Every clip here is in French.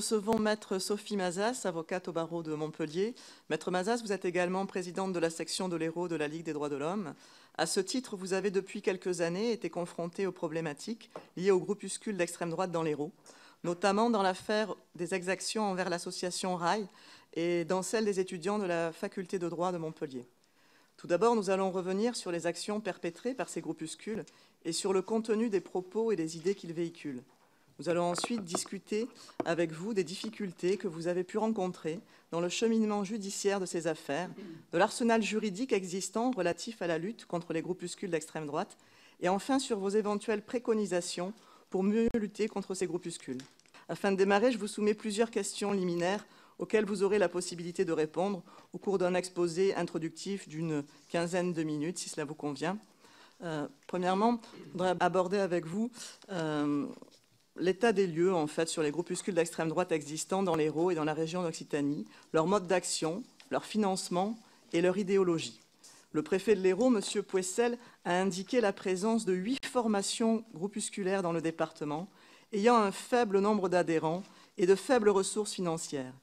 recevons Maître Sophie Mazas, avocate au barreau de Montpellier. Maître Mazas, vous êtes également présidente de la section de l'Hérault de la Ligue des droits de l'homme. À ce titre, vous avez depuis quelques années été confrontée aux problématiques liées au groupuscule d'extrême droite dans l'Hérault, notamment dans l'affaire des exactions envers l'association RAI et dans celle des étudiants de la faculté de droit de Montpellier. Tout d'abord, nous allons revenir sur les actions perpétrées par ces groupuscules et sur le contenu des propos et des idées qu'ils véhiculent. Nous allons ensuite discuter avec vous des difficultés que vous avez pu rencontrer dans le cheminement judiciaire de ces affaires, de l'arsenal juridique existant relatif à la lutte contre les groupuscules d'extrême droite et enfin sur vos éventuelles préconisations pour mieux lutter contre ces groupuscules. Afin de démarrer, je vous soumets plusieurs questions liminaires auxquelles vous aurez la possibilité de répondre au cours d'un exposé introductif d'une quinzaine de minutes, si cela vous convient. Premièrement, je voudrais aborder avec vous l'état des lieux, en fait, sur les groupuscules d'extrême droite existants dans l'Hérault et dans la région d'Occitanie, leur mode d'action, leur financement et leur idéologie. Le préfet de l'Hérault, M. Pouessel, a indiqué la présence de 8 formations groupusculaires dans le département, ayant un faible nombre d'adhérents et de faibles ressources financières,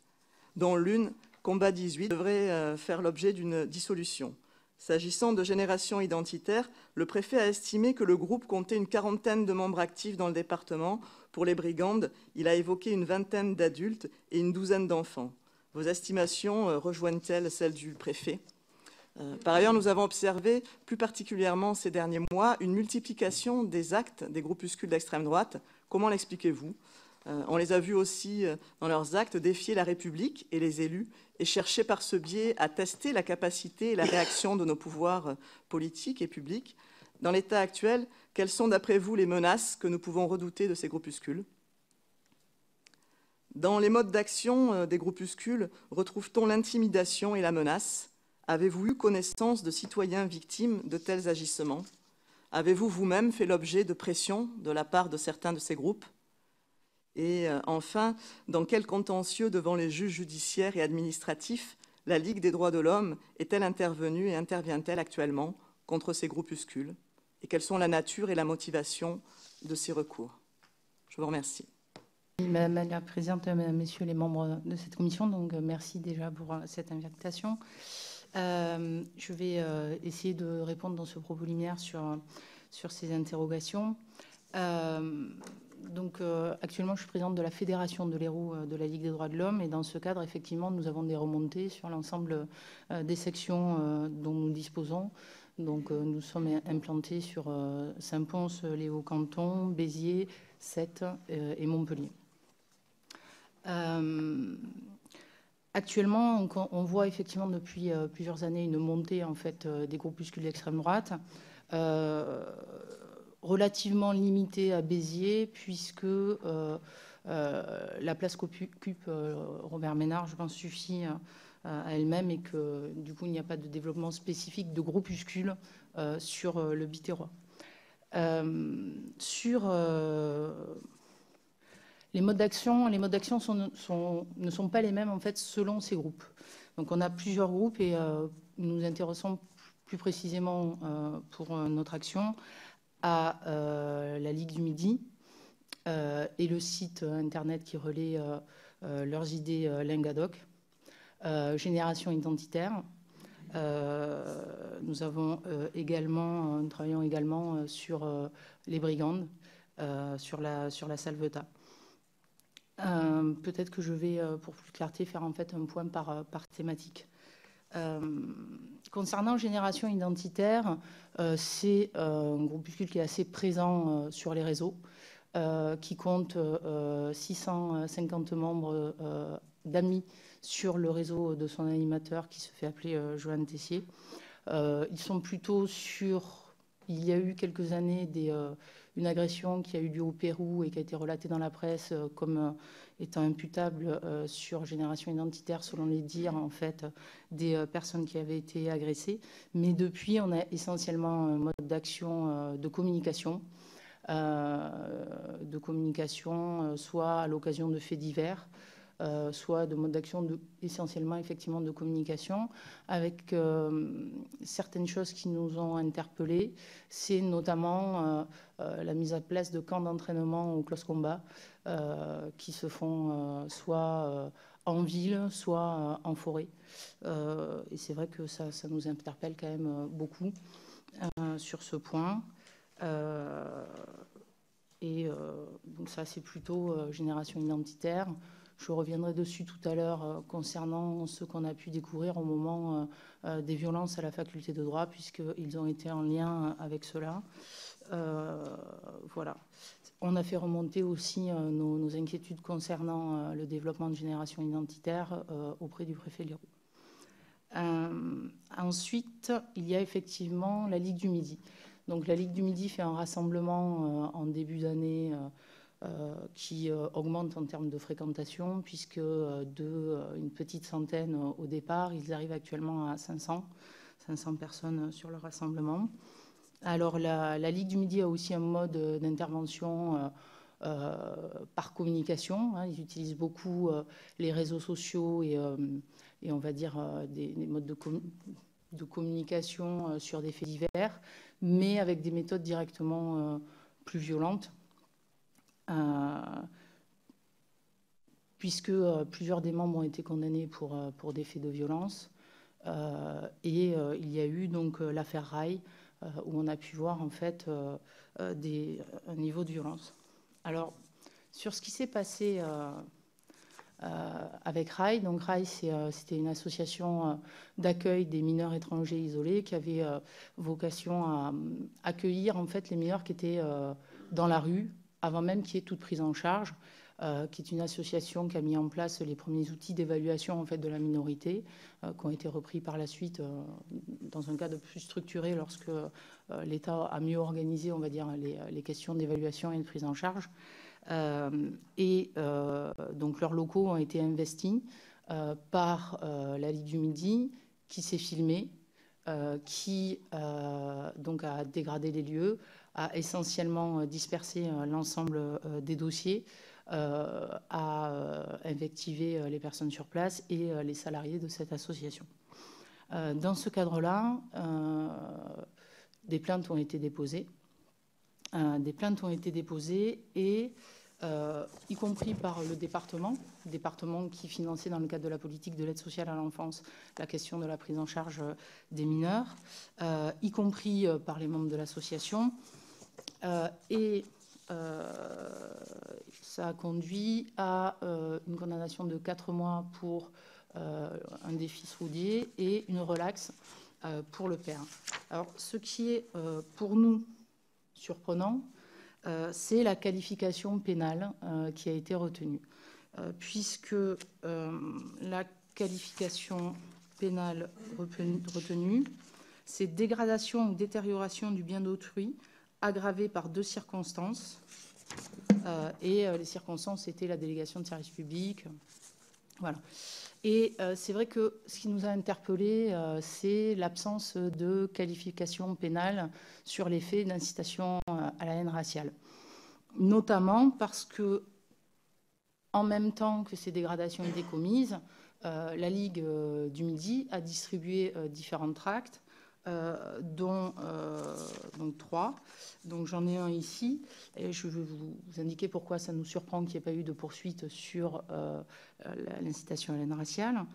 dont l'une, Combat 18, devrait faire l'objet d'une dissolution. S'agissant de Génération Identitaire, le préfet a estimé que le groupe comptait une quarantaine de membres actifs dans le département. Pour les brigandes, il a évoqué une vingtaine d'adultes et une douzaine d'enfants. Vos estimations rejoignent-elles celles du préfet ? Par ailleurs, nous avons observé, plus particulièrement ces derniers mois, une multiplication des actes des groupuscules d'extrême droite. Comment l'expliquez-vous ? On les a vus aussi, dans leurs actes, défier la République et les élus et chercher par ce biais à tester la capacité et la réaction de nos pouvoirs politiques et publics. Dans l'état actuel, quelles sont d'après vous les menaces que nous pouvons redouter de ces groupuscules ? Dans les modes d'action des groupuscules, retrouve-t-on l'intimidation et la menace ? Avez-vous eu connaissance de citoyens victimes de tels agissements ? Avez-vous vous-même fait l'objet de pression de la part de certains de ces groupes ? Et enfin, dans quel contentieux devant les juges judiciaires et administratifs la Ligue des droits de l'homme est-elle intervenue et intervient-elle actuellement contre ces groupuscules? Et quelles sont la nature et la motivation de ces recours? Je vous remercie. Madame la Présidente, Messieurs les membres de cette commission, donc merci déjà pour cette invitation. Je vais essayer de répondre dans ce propos liminaire sur ces interrogations. Actuellement, je suis présidente de la Fédération de l'Hérault de la Ligue des droits de l'homme et dans ce cadre, effectivement, nous avons des remontées sur l'ensemble des sections dont nous disposons. Donc, nous sommes implantés sur Saint-Pons, les Hauts-Cantons, Béziers, Sète et Montpellier. Actuellement, on voit effectivement depuis plusieurs années une montée en fait, des groupuscules d'extrême droite. Relativement limitée à Béziers, puisque la place qu'occupe Robert Ménard, je pense, suffit à elle-même et que du coup, il n'y a pas de développement spécifique de groupuscules sur le Biterrois. Sur les modes d'action ne sont pas les mêmes en fait selon ces groupes. Donc, on a plusieurs groupes et nous nous intéressons plus précisément pour notre action à la Ligue du Midi et le site internet qui relaie leurs idées Lingadoc, Génération Identitaire. Nous travaillons également sur les brigandes, sur la Salvetat. Peut-être que je vais, pour plus de clarté, faire en fait un point par thématique. Concernant Génération Identitaire, c'est un groupuscule qui est assez présent sur les réseaux, qui compte 650 membres d'amis sur le réseau de son animateur qui se fait appeler Joanne Tessier. Ils sont plutôt sur... Il y a eu quelques années une agression qui a eu lieu au Pérou et qui a été relatée dans la presse comme étant imputable sur Génération Identitaire, selon les dires en fait, des personnes qui avaient été agressées. Mais depuis, on a essentiellement un mode d'action de communication, soit à l'occasion de faits divers, soit de mode d'action essentiellement effectivement de communication, avec certaines choses qui nous ont interpellés. C'est notamment la mise en place de camps d'entraînement au close combat qui se font soit en ville, soit en forêt. Et c'est vrai que ça nous interpelle quand même beaucoup sur ce point. Donc ça, c'est plutôt génération identitaire. Je reviendrai dessus tout à l'heure concernant ce qu'on a pu découvrir au moment des violences à la faculté de droit, puisqu'ils ont été en lien avec cela. Voilà. On a fait remonter aussi nos inquiétudes concernant le développement de génération identitaire auprès du préfet Liraud. Ensuite, il y a effectivement la Ligue du Midi. Donc la Ligue du Midi fait un rassemblement en début d'année qui augmente en termes de fréquentation, puisque une petite centaine au départ, ils arrivent actuellement à 500 personnes sur le rassemblement. Alors la Ligue du Midi a aussi un mode d'intervention par communication. Ils utilisent beaucoup les réseaux sociaux et on va dire des modes de communication sur des faits divers, mais avec des méthodes directement plus violentes, puisque plusieurs des membres ont été condamnés pour des faits de violence. Et il y a eu donc l'affaire Rai, où on a pu voir en fait un niveau de violence. Alors, sur ce qui s'est passé avec Rai, donc Rai, c'était une association d'accueil des mineurs étrangers isolés qui avait vocation à accueillir en fait les mineurs qui étaient dans la rue avant même qu'il y ait toute prise en charge, qui est une association qui a mis en place les premiers outils d'évaluation en fait de la minorité, qui ont été repris par la suite dans un cadre plus structuré lorsque l'État a mieux organisé, on va dire, les questions d'évaluation et de prise en charge. Donc leurs locaux ont été investis par la Ligue du Midi, qui s'est filmée, qui donc a dégradé les lieux, a essentiellement dispersé l'ensemble des dossiers, a invectivé les personnes sur place et les salariés de cette association. Dans ce cadre-là, des plaintes ont été déposées. Et y compris par le département qui finançait dans le cadre de la politique de l'aide sociale à l'enfance la question de la prise en charge des mineurs, y compris par les membres de l'association. Ça a conduit à une condamnation de 4 mois pour un des fils roudiers et une relaxe pour le père. Alors, ce qui est pour nous surprenant, c'est la qualification pénale qui a été retenue, puisque la qualification pénale retenue, c'est dégradation ou détérioration du bien d'autrui aggravée par 2 circonstances, et les circonstances étaient la délégation de service public. Voilà. Et c'est vrai que ce qui nous a interpellés, c'est l'absence de qualification pénale sur les faits d'incitation à la haine raciale. Notamment parce que, en même temps que ces dégradations étaient commises, la Ligue du Midi a distribué différents tracts, dont 3. Donc j'en ai un ici, et je vais vous indiquer pourquoi ça nous surprend qu'il n'y ait pas eu de poursuite sur l'incitation à la haine raciale,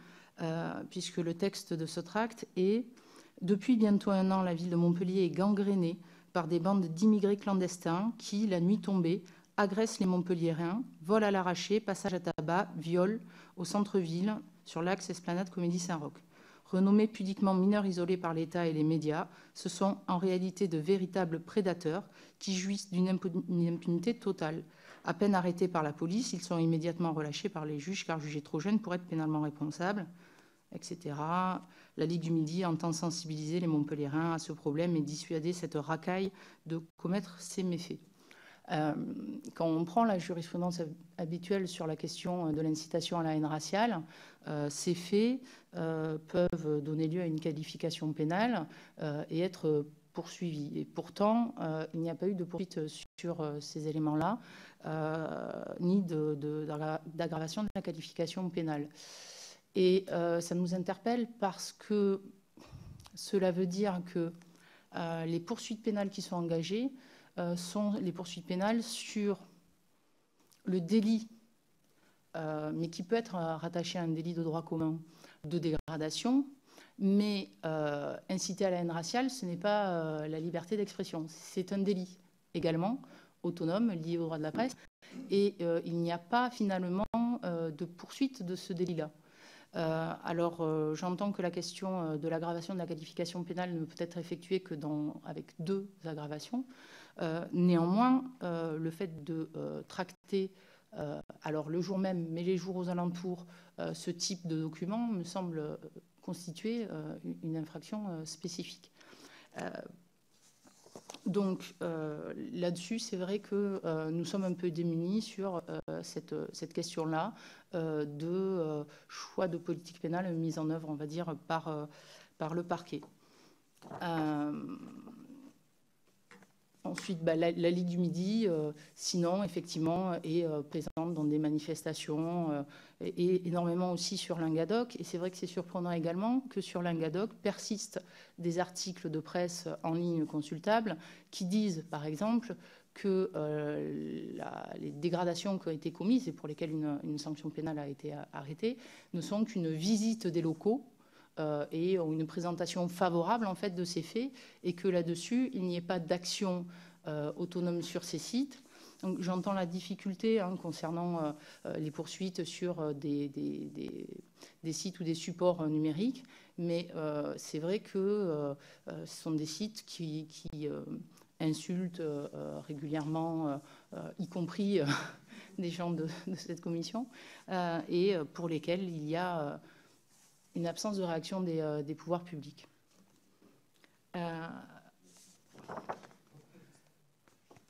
puisque le texte de ce tract est « Depuis bientôt 1 an, la ville de Montpellier est gangrénée par des bandes d'immigrés clandestins qui, la nuit tombée, agressent les Montpelliérains, volent à l'arraché, passage à tabac, viol au centre-ville, sur l'axe Esplanade Comédie Saint-Roch. Renommés pudiquement mineurs isolés par l'État et les médias, ce sont en réalité de véritables prédateurs qui jouissent d'une impunité totale. À peine arrêtés par la police, ils sont immédiatement relâchés par les juges car jugés trop jeunes pour être pénalement responsables, etc. La Ligue du Midi entend sensibiliser les Montpelliérains à ce problème et dissuader cette racaille de commettre ces méfaits. Quand on prend la jurisprudence habituelle sur la question de l'incitation à la haine raciale, ces faits peuvent donner lieu à une qualification pénale et être poursuivis. Et pourtant, il n'y a pas eu de poursuite sur ces éléments-là, ni d'aggravation de la qualification pénale. Et ça nous interpelle parce que cela veut dire que les poursuites pénales qui sont engagées sont les poursuites pénales sur le délit, mais qui peut être rattaché à un délit de droit commun de dégradation, mais inciter à la haine raciale, ce n'est pas la liberté d'expression. C'est un délit également autonome lié au droit de la presse, et il n'y a pas finalement de poursuite de ce délit-là. Alors, j'entends que la question de l'aggravation de la qualification pénale ne peut être effectuée que avec 2 aggravations. Néanmoins, le fait de tracter, alors le jour même, mais les jours aux alentours, ce type de document me semble constituer une infraction spécifique. Donc là-dessus, c'est vrai que nous sommes un peu démunis sur cette question-là de choix de politique pénale mise en œuvre, on va dire, par le parquet. Ensuite, la Ligue du Midi, sinon, effectivement, est présente dans des manifestations et énormément aussi sur Languedoc. Et c'est vrai que c'est surprenant également que sur Languedoc persistent des articles de presse en ligne consultables qui disent, par exemple, que les dégradations qui ont été commises et pour lesquelles une sanction pénale a été arrêtée ne sont qu'une visite des locaux et une présentation favorable en fait de ces faits, et que là-dessus il n'y ait pas d'action autonome sur ces sites. Donc j'entends la difficulté concernant les poursuites sur des sites ou des supports numériques, mais c'est vrai que ce sont des sites qui insultent régulièrement, y compris des gens de cette commission, et pour lesquels il y a une absence de réaction des pouvoirs publics.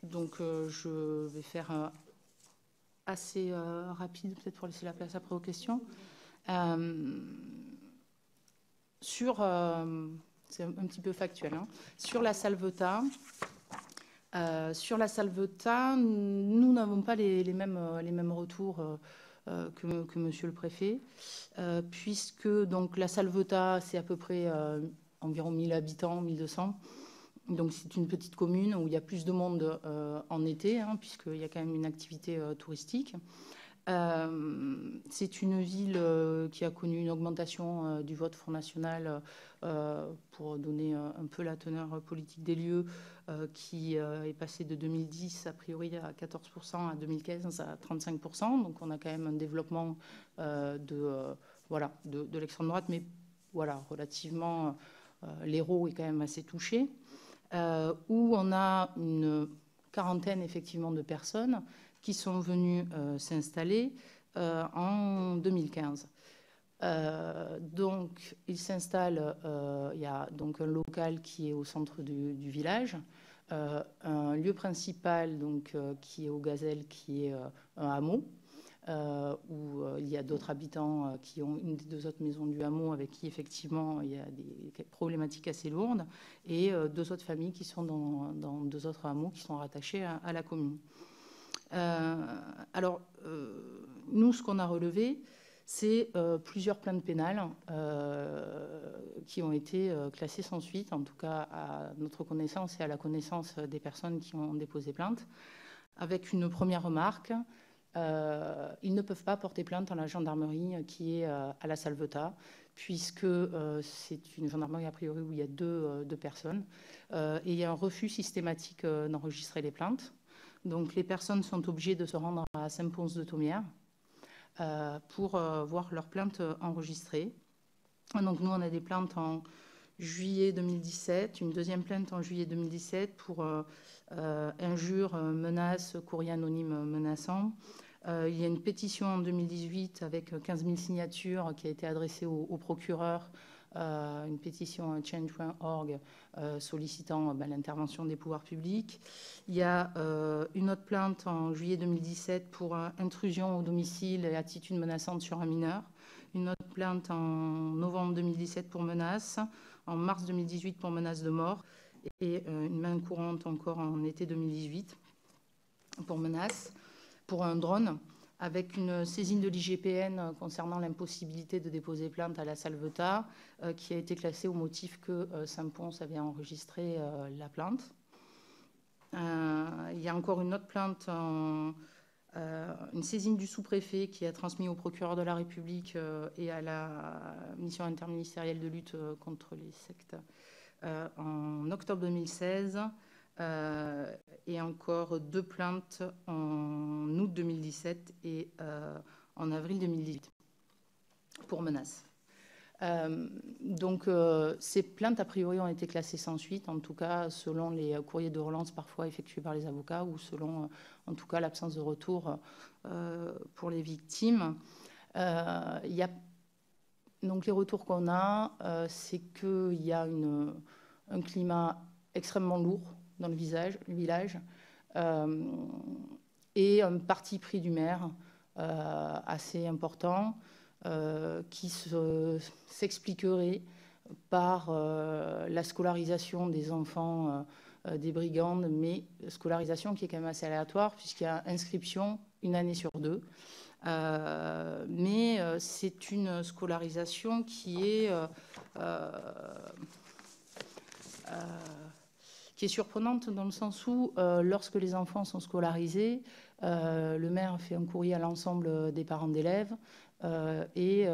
Donc je vais faire assez rapide, peut-être pour laisser la place après aux questions. C'est un petit peu factuel. Sur la Salvetat, nous n'avons pas les mêmes retours que Monsieur le Préfet, puisque donc la Salvetat, c'est à peu près environ 1000 habitants, 1200. Donc c'est une petite commune où il y a plus de monde en été, puisqu'il y a quand même une activité touristique. C'est une ville qui a connu une augmentation du vote Front National, pour donner un peu la teneur politique des lieux, qui est passée de 2010 a priori à 14%, à 2015 à 35%. Donc on a quand même un développement de l'extrême droite, mais voilà, relativement, l'Hérault est quand même assez touché, où on a une quarantaine effectivement de personnes qui sont venues s'installer en 2015. Donc, ils s'installent, il y a donc un local qui est au centre du village, un lieu principal donc, qui est au Gazelle, qui est un hameau, où il y a d'autres habitants qui ont une des 2 autres maisons du hameau avec qui effectivement il y a des problématiques assez lourdes, et 2 autres familles qui sont dans 2 autres hameaux qui sont rattachés à la commune. Alors, nous, ce qu'on a relevé, c'est plusieurs plaintes pénales qui ont été classées sans suite, en tout cas à notre connaissance et à la connaissance des personnes qui ont déposé plainte, avec une première remarque. Ils ne peuvent pas porter plainte à la gendarmerie qui est à la Salvetat, puisque c'est une gendarmerie a priori où il y a deux personnes, et il y a un refus systématique d'enregistrer les plaintes. Donc les personnes sont obligées de se rendre à Saint-Pons-de-Thomières pour voir leurs plaintes enregistrées. Donc nous, on a des plaintes en juillet 2017, une deuxième plainte en juillet 2017 pour injures, menaces, courrier anonyme menaçant. Il y a une pétition en 2018 avec 15 000 signatures qui a été adressée au procureur, une pétition change.org sollicitant l'intervention des pouvoirs publics. Il y a une autre plainte en juillet 2017 pour intrusion au domicile et attitude menaçante sur un mineur. Une autre plainte en novembre 2017 pour menace, en mars 2018 pour menace de mort, et une main courante encore en été 2018 pour menace, pour un drone, avec une saisine de l'IGPN concernant l'impossibilité de déposer plainte à la Salvetat, qui a été classée au motif que Saint-Pons avait enregistré la plainte. Il y a encore une autre plainte, une saisine du sous-préfet qui a transmis au procureur de la République et à la mission interministérielle de lutte contre les sectes en octobre 2016. Et encore 2 plaintes en août 2017 et en avril 2018 pour menaces. Donc ces plaintes a priori ont été classées sans suite, en tout cas selon les courriers de relance parfois effectués par les avocats ou selon en tout cas l'absence de retour pour les victimes. Il y a donc les retours qu'on a, c'est qu'il y a un climat extrêmement lourd dans le village, et un parti pris du maire assez important qui s'expliquerait par la scolarisation des enfants des brigandes, mais scolarisation qui est quand même assez aléatoire puisqu'il y a inscription une année sur 2. Mais c'est une scolarisation qui est surprenante dans le sens où, lorsque les enfants sont scolarisés, le maire fait un courrier à l'ensemble des parents d'élèves et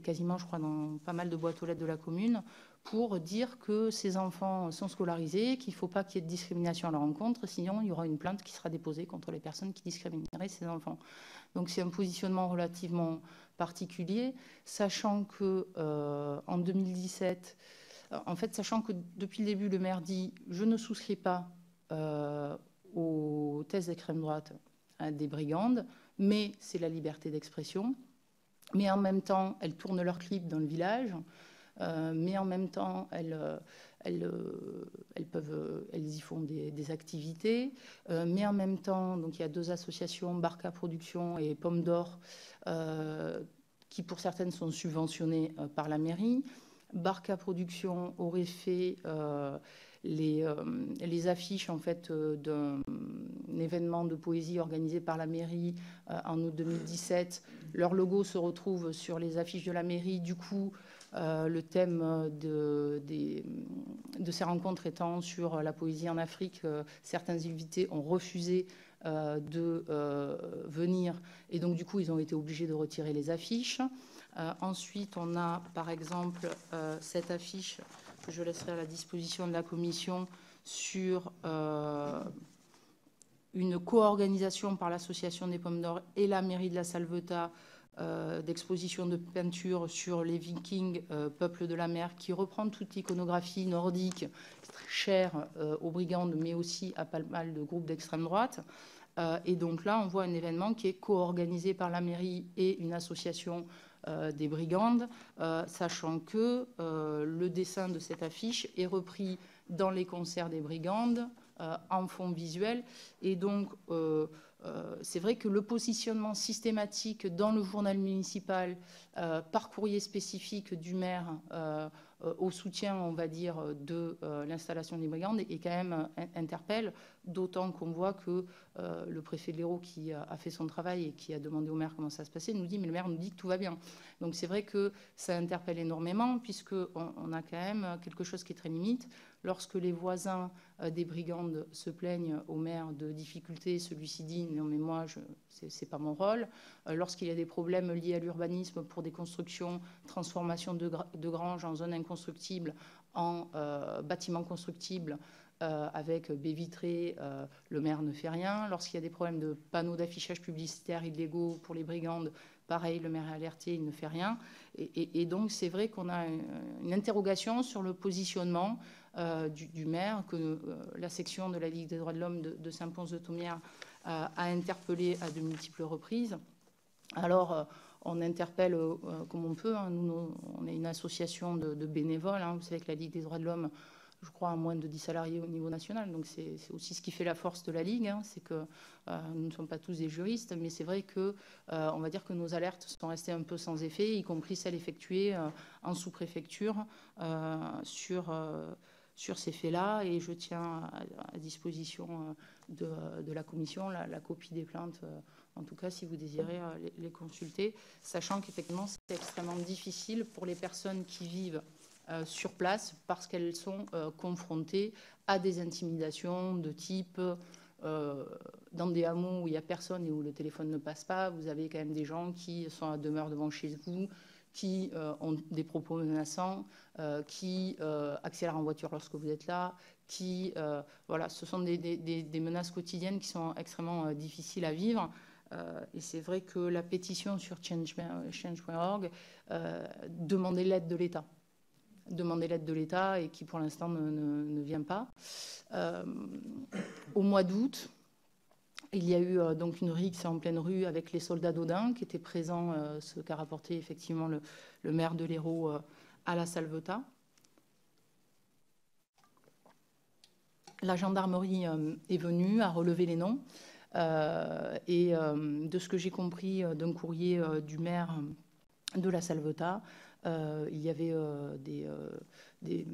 quasiment, je crois, dans pas mal de boîtes aux lettres de la commune, pour dire que ces enfants sont scolarisés, qu'il ne faut pas qu'il y ait de discrimination à leur encontre, sinon il y aura une plainte qui sera déposée contre les personnes qui discrimineraient ces enfants. Donc c'est un positionnement relativement particulier, sachant que en 2017... En fait, sachant que depuis le début, le maire dit « je ne souscris pas aux thèses d'extrême droite des brigandes, mais c'est la liberté d'expression. Mais en même temps, elles tournent leurs clips dans le village. Mais en même temps, elles y font des activités. Mais en même temps, donc il y a 2 associations, Barca Production et Pomme d'Or, qui pour certaines sont subventionnées par la mairie. Barca Production aurait fait les affiches en fait, d'un événement de poésie organisé par la mairie en août 2017. Leur logo se retrouve sur les affiches de la mairie. Du coup, le thème de ces rencontres étant sur la poésie en Afrique, certains invités ont refusé de venir et donc du coup ils ont été obligés de retirer les affiches. Ensuite, on a par exemple cette affiche que je laisserai à la disposition de la commission sur une co-organisation par l'Association des Pommes d'Or et la mairie de la Salvetat d'exposition de peinture sur les Vikings, peuple de la mer, qui reprend toute l'iconographie nordique, très chère aux brigandes, mais aussi à pas mal de groupes d'extrême droite. Et donc là, on voit un événement qui est co-organisé par la mairie et une association des brigandes, sachant que le dessin de cette affiche est repris dans les concerts des brigandes en fond visuel. Et donc, c'est vrai que le positionnement systématique dans le journal municipal par courrier spécifique du maire au soutien, on va dire, de l'installation des brigandes et quand même interpelle, d'autant qu'on voit que le préfet de l'Hérault qui a fait son travail et qui a demandé au maire comment ça se passait, nous dit, mais le maire nous dit que tout va bien. Donc c'est vrai que ça interpelle énormément puisqu'on a quand même quelque chose qui est très limite. Lorsque les voisins des brigandes se plaignent au maire de difficultés, celui-ci dit « non mais moi, c'est pas mon rôle ». Lorsqu'il y a des problèmes liés à l'urbanisme pour des constructions, transformation de granges en zones inconstructibles, en bâtiments constructibles, avec baies vitrées, le maire ne fait rien. Lorsqu'il y a des problèmes de panneaux d'affichage publicitaire illégaux pour les brigandes, pareil, le maire est alerté, il ne fait rien. Et donc, c'est vrai qu'on a une interrogation sur le positionnement du maire, que la section de la Ligue des droits de l'homme de Saint-Pons-de-Thomières a interpellé à de multiples reprises. Alors, on interpelle comme on peut. Hein. Nous, on est une association de bénévoles. Hein. Vous savez que la Ligue des droits de l'homme, je crois, a moins de 10 salariés au niveau national. Donc, c'est aussi ce qui fait la force de la Ligue. Hein. C'est que nous ne sommes pas tous des juristes, mais c'est vrai que, on va dire que nos alertes sont restées un peu sans sur ces faits-là, et je tiens à disposition de la commission la copie des plaintes, en tout cas si vous désirez les consulter, sachant qu'effectivement c'est extrêmement difficile pour les personnes qui vivent sur place parce qu'elles sont confrontées à des intimidations de type dans des hameaux où il n'y a personne et où le téléphone ne passe pas, vous avez quand même des gens qui sont à demeure devant chez vous, qui ont des propos menaçants, qui accélèrent en voiture lorsque vous êtes là, qui, voilà, ce sont des menaces quotidiennes qui sont extrêmement difficiles à vivre. Et c'est vrai que la pétition sur change.org demandait l'aide de l'État. Et qui pour l'instant ne vient pas. Au mois d'août, il y a eu donc une rixe en pleine rue avec les soldats d'Odin qui étaient présents, ce qu'a rapporté effectivement le maire de l'Hérault à la Salvetat. La gendarmerie est venue, a relevé les noms. Et de ce que j'ai compris d'un courrier du maire de la Salvetat, il y avait des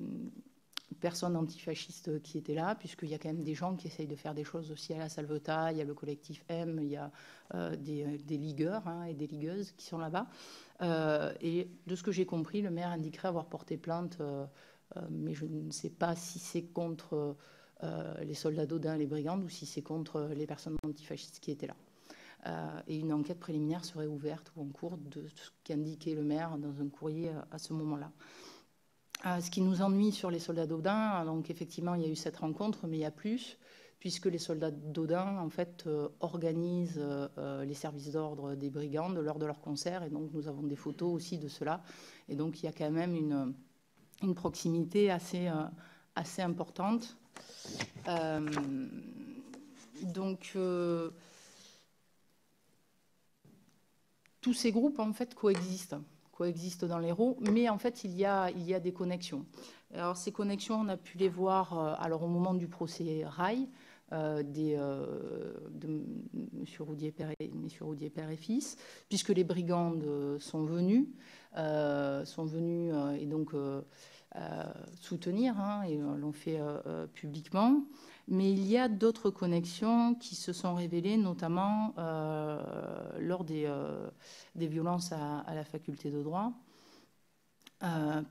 personnes antifascistes qui étaient là, puisqu'il y a quand même des gens qui essayent de faire des choses aussi à la Salvetat. Il y a le collectif M, il y a des ligueurs et des ligueuses qui sont là-bas. Et de ce que j'ai compris, le maire indiquerait avoir porté plainte, mais je ne sais pas si c'est contre les soldats d'Odin, les brigandes, ou si c'est contre les personnes antifascistes qui étaient là. Et une enquête préliminaire serait ouverte ou en cours de ce qu'indiquait le maire dans un courrier à ce moment-là. Ce qui nous ennuie sur les soldats d'Odin, donc effectivement il y a eu cette rencontre, mais il y a plus, puisque les soldats d'Odin en fait organisent les services d'ordre des brigandes lors de leurs concerts, et donc nous avons des photos aussi de cela, et donc il y a quand même une proximité assez importante. Donc tous ces groupes en fait coexistent dans l'Hérault, mais en fait il y a des connexions. Alors ces connexions, on a pu les voir alors au moment du procès Rail de M. Roudier père et fils, puisque les brigandes sont venues et donc soutenir, et l'ont fait publiquement. Mais il y a d'autres connexions qui se sont révélées, notamment lors des violences à la faculté de droit,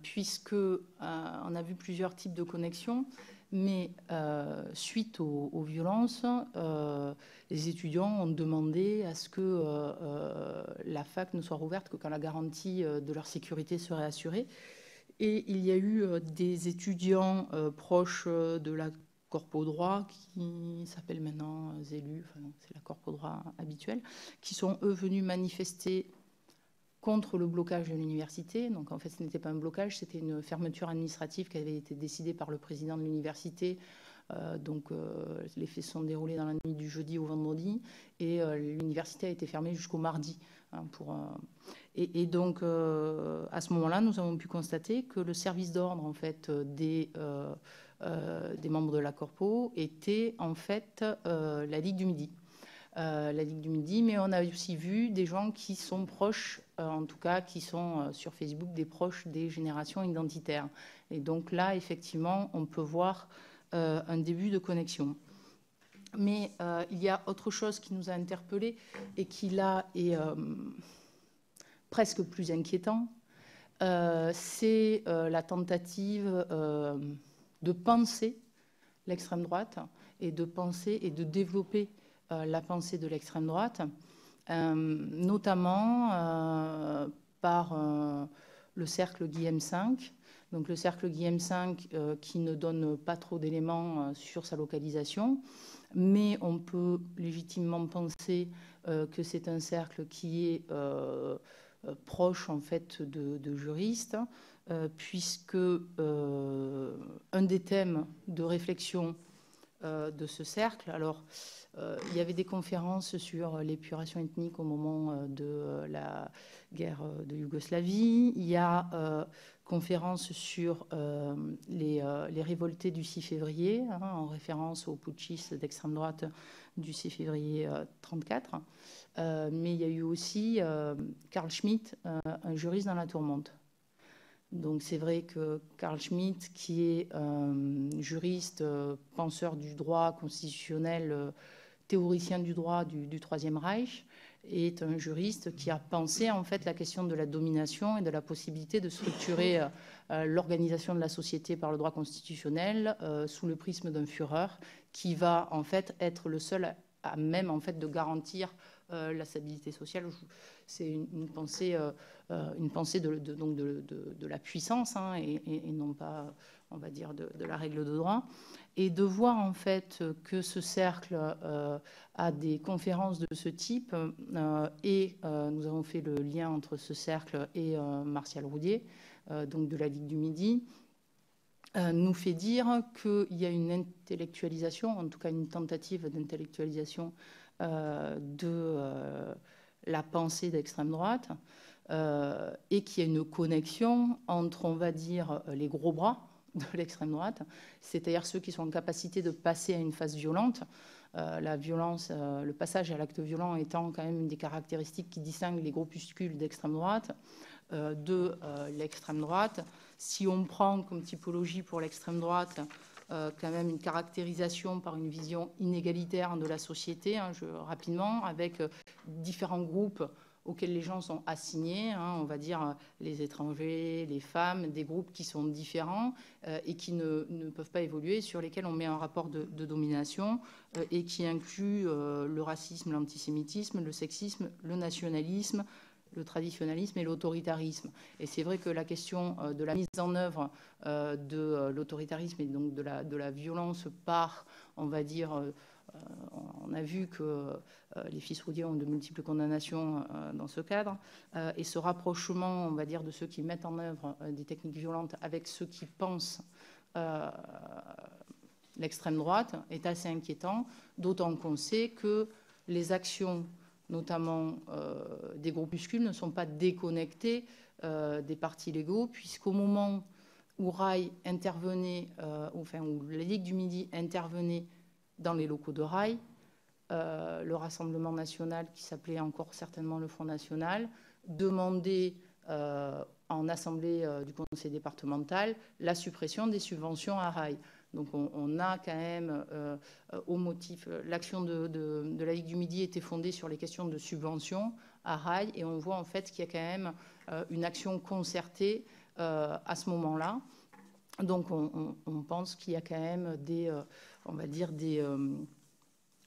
puisque on a vu plusieurs types de connexions, mais suite aux violences, les étudiants ont demandé à ce que la fac ne soit rouverte que quand la garantie de leur sécurité serait assurée. Et il y a eu des étudiants proches de la Corpo droit, qui s'appelle maintenant Zélu, enfin, c'est la Corpo droit habituelle, qui sont eux venus manifester contre le blocage de l'université. Donc en fait ce n'était pas un blocage, c'était une fermeture administrative qui avait été décidée par le président de l'université. Donc les faits se sont déroulés dans la nuit du jeudi au vendredi, et l'université a été fermée jusqu'au mardi. Et donc à ce moment-là, nous avons pu constater que le service d'ordre en fait des membres de la Corpo était en fait la Ligue du Midi. Mais on a aussi vu des gens qui sont proches, en tout cas qui sont sur Facebook, des proches des générations identitaires. Et donc là, effectivement, on peut voir un début de connexion. Mais il y a autre chose qui nous a interpellés et qui là est presque plus inquiétant, c'est la tentative de penser l'extrême droite et de penser et de développer la pensée de l'extrême droite, notamment par le cercle Guillaume V. Donc le cercle Guillaume V qui ne donne pas trop d'éléments sur sa localisation, mais on peut légitimement penser que c'est un cercle qui est proche en fait de juristes, puisque un des thèmes de réflexion de ce cercle, alors il y avait des conférences sur l'épuration ethnique au moment de la guerre de Yougoslavie, il y a conférences sur les révoltés du 6 février, en référence aux putschistes d'extrême droite du 6 février 1934. Mais il y a eu aussi Carl Schmitt, un juriste dans la tourmente. Donc c'est vrai que Carl Schmitt, qui est juriste, penseur du droit constitutionnel, théoricien du droit du Troisième Reich, est un juriste qui a pensé en fait la question de la domination et de la possibilité de structurer l'organisation de la société par le droit constitutionnel sous le prisme d'un Führer qui va en fait être le seul à même en fait de garantir la stabilité sociale. C'est une pensée de la puissance hein, et non pas, on va dire, de la règle de droit. Et de voir en fait que ce cercle a des conférences de ce type et nous avons fait le lien entre ce cercle et Martial Roudier, donc de la Ligue du Midi, nous fait dire qu'il y a une intellectualisation, en tout cas une tentative d'intellectualisation de la pensée d'extrême droite et qu'il y a une connexion entre, on va dire, les gros bras de l'extrême droite, c'est-à-dire ceux qui sont en capacité de passer à une phase violente. La violence, le passage à l'acte violent étant quand même une des caractéristiques qui distinguent les groupuscules d'extrême droite de l'extrême droite. Si on prend comme typologie pour l'extrême droite quand même une caractérisation par une vision inégalitaire de la société, hein, rapidement, avec différents groupes auxquels les gens sont assignés, hein, on va dire les étrangers, les femmes, des groupes qui sont différents et qui ne peuvent pas évoluer, sur lesquels on met un rapport de domination et qui inclut le racisme, l'antisémitisme, le sexisme, le nationalisme, le traditionnalisme et l'autoritarisme. Et c'est vrai que la question de la mise en œuvre de l'autoritarisme et donc de la violence par, on va dire, on a vu que les fils Roudier ont de multiples condamnations dans ce cadre, et ce rapprochement, on va dire, de ceux qui mettent en œuvre des techniques violentes avec ceux qui pensent l'extrême droite est assez inquiétant, d'autant qu'on sait que les actions notamment des groupuscules, ne sont pas déconnectés des partis légaux, puisqu'au moment où RAI intervenait, où la Ligue du Midi intervenait dans les locaux de RAI, le Rassemblement national, qui s'appelait encore certainement le Front national, demandait en assemblée du conseil départemental la suppression des subventions à RAI. Donc on a quand même au motif, l'action de la Ligue du Midi était fondée sur les questions de subvention à RAI, et on voit en fait qu'il y a quand même une action concertée à ce moment-là. Donc on pense qu'il y a quand même des, on va dire, des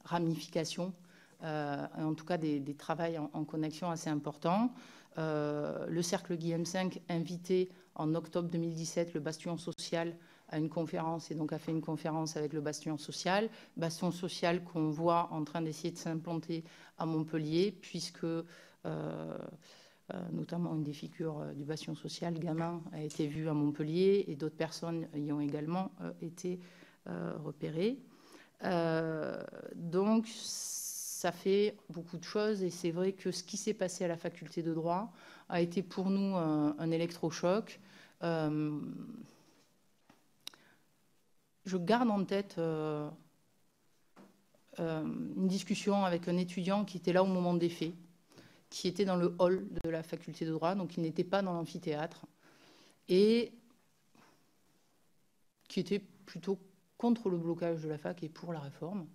ramifications, en tout cas des travails en connexion assez importants. Le cercle Guillaume V invitait en octobre 2017 le Bastion social à une conférence, et donc a fait une conférence avec le Bastion social qu'on voit en train d'essayer de s'implanter à Montpellier, puisque notamment une des figures du Bastion social, Gamin, a été vue à Montpellier, et d'autres personnes y ont également été repérées. Donc ça fait beaucoup de choses, et c'est vrai que ce qui s'est passé à la faculté de droit a été pour nous un électrochoc. Je garde en tête une discussion avec un étudiant qui était là au moment des faits, qui était dans le hall de la faculté de droit, donc il n'était pas dans l'amphithéâtre, et qui était plutôt contre le blocage de la fac et pour la réforme.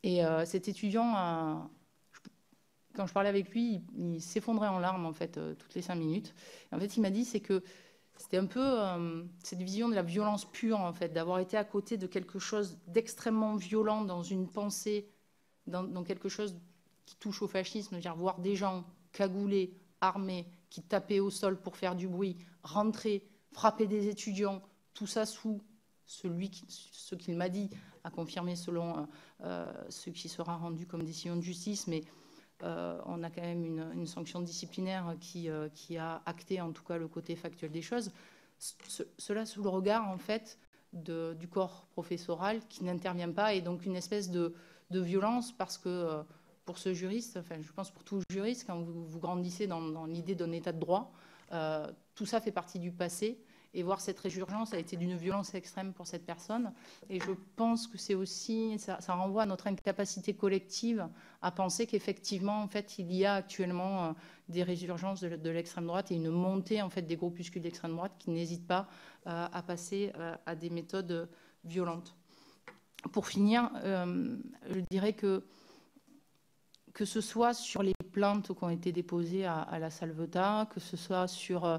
Et cet étudiant, quand je parlais avec lui, il s'effondrait en larmes en fait toutes les 5 minutes. Et en fait, il m'a dit, c'est que c'était un peu cette vision de la violence pure, en fait, d'avoir été à côté de quelque chose d'extrêmement violent dans une pensée, dans quelque chose qui touche au fascisme, c'est-à-dire voir des gens cagoulés, armés, qui tapaient au sol pour faire du bruit, rentrer, frapper des étudiants, tout ça sous ce qu'il m'a dit, à confirmer selon ce qui sera rendu comme décision de justice, mais on a quand même une sanction disciplinaire qui a acté en tout cas le côté factuel des choses. Cela sous le regard en fait du corps professoral qui n'intervient pas, et donc une espèce de violence, parce que pour ce juriste, enfin je pense pour tout juriste, quand vous grandissez dans l'idée d'un état de droit, tout ça fait partie du passé, Et voir cette résurgence a été d'une violence extrême pour cette personne. Et je pense que c'est aussi, ça renvoie à notre incapacité collective à penser qu'effectivement, en fait, il y a actuellement des résurgences de l'extrême droite et une montée en fait des groupuscules d'extrême droite qui n'hésitent pas à passer à des méthodes violentes. Pour finir, je dirais que ce soit sur les plaintes qui ont été déposées à la Salvetat, que ce soit sur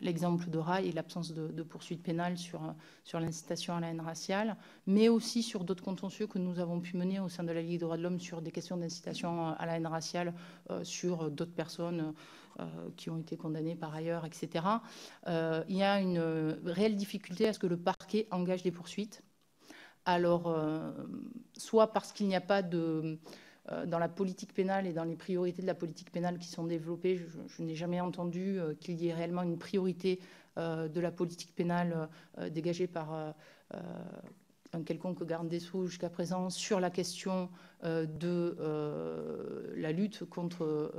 l'exemple de Rail et l'absence de poursuite pénale sur l'incitation à la haine raciale, mais aussi sur d'autres contentieux que nous avons pu mener au sein de la Ligue des droits de l'homme sur des questions d'incitation à la haine raciale, sur d'autres personnes qui ont été condamnées par ailleurs, etc. Il y a une réelle difficulté à ce que le parquet engage des poursuites. Alors, soit parce qu'il n'y a pas de... dans la politique pénale et dans les priorités de la politique pénale qui sont développées, je n'ai jamais entendu qu'il y ait réellement une priorité de la politique pénale dégagée par un quelconque garde des Sceaux jusqu'à présent sur la question de la lutte contre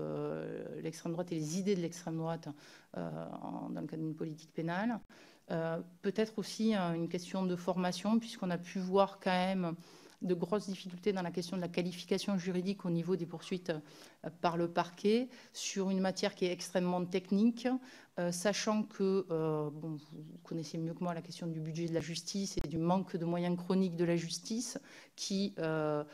l'extrême droite et les idées de l'extrême droite dans le cadre d'une politique pénale. Peut-être aussi une question de formation, puisqu'on a pu voir quand même de grosses difficultés dans la question de la qualification juridique au niveau des poursuites par le parquet, sur une matière qui est extrêmement technique, sachant que, bon, vous connaissez mieux que moi la question du budget de la justice et du manque de moyens chroniques de la justice, qui, je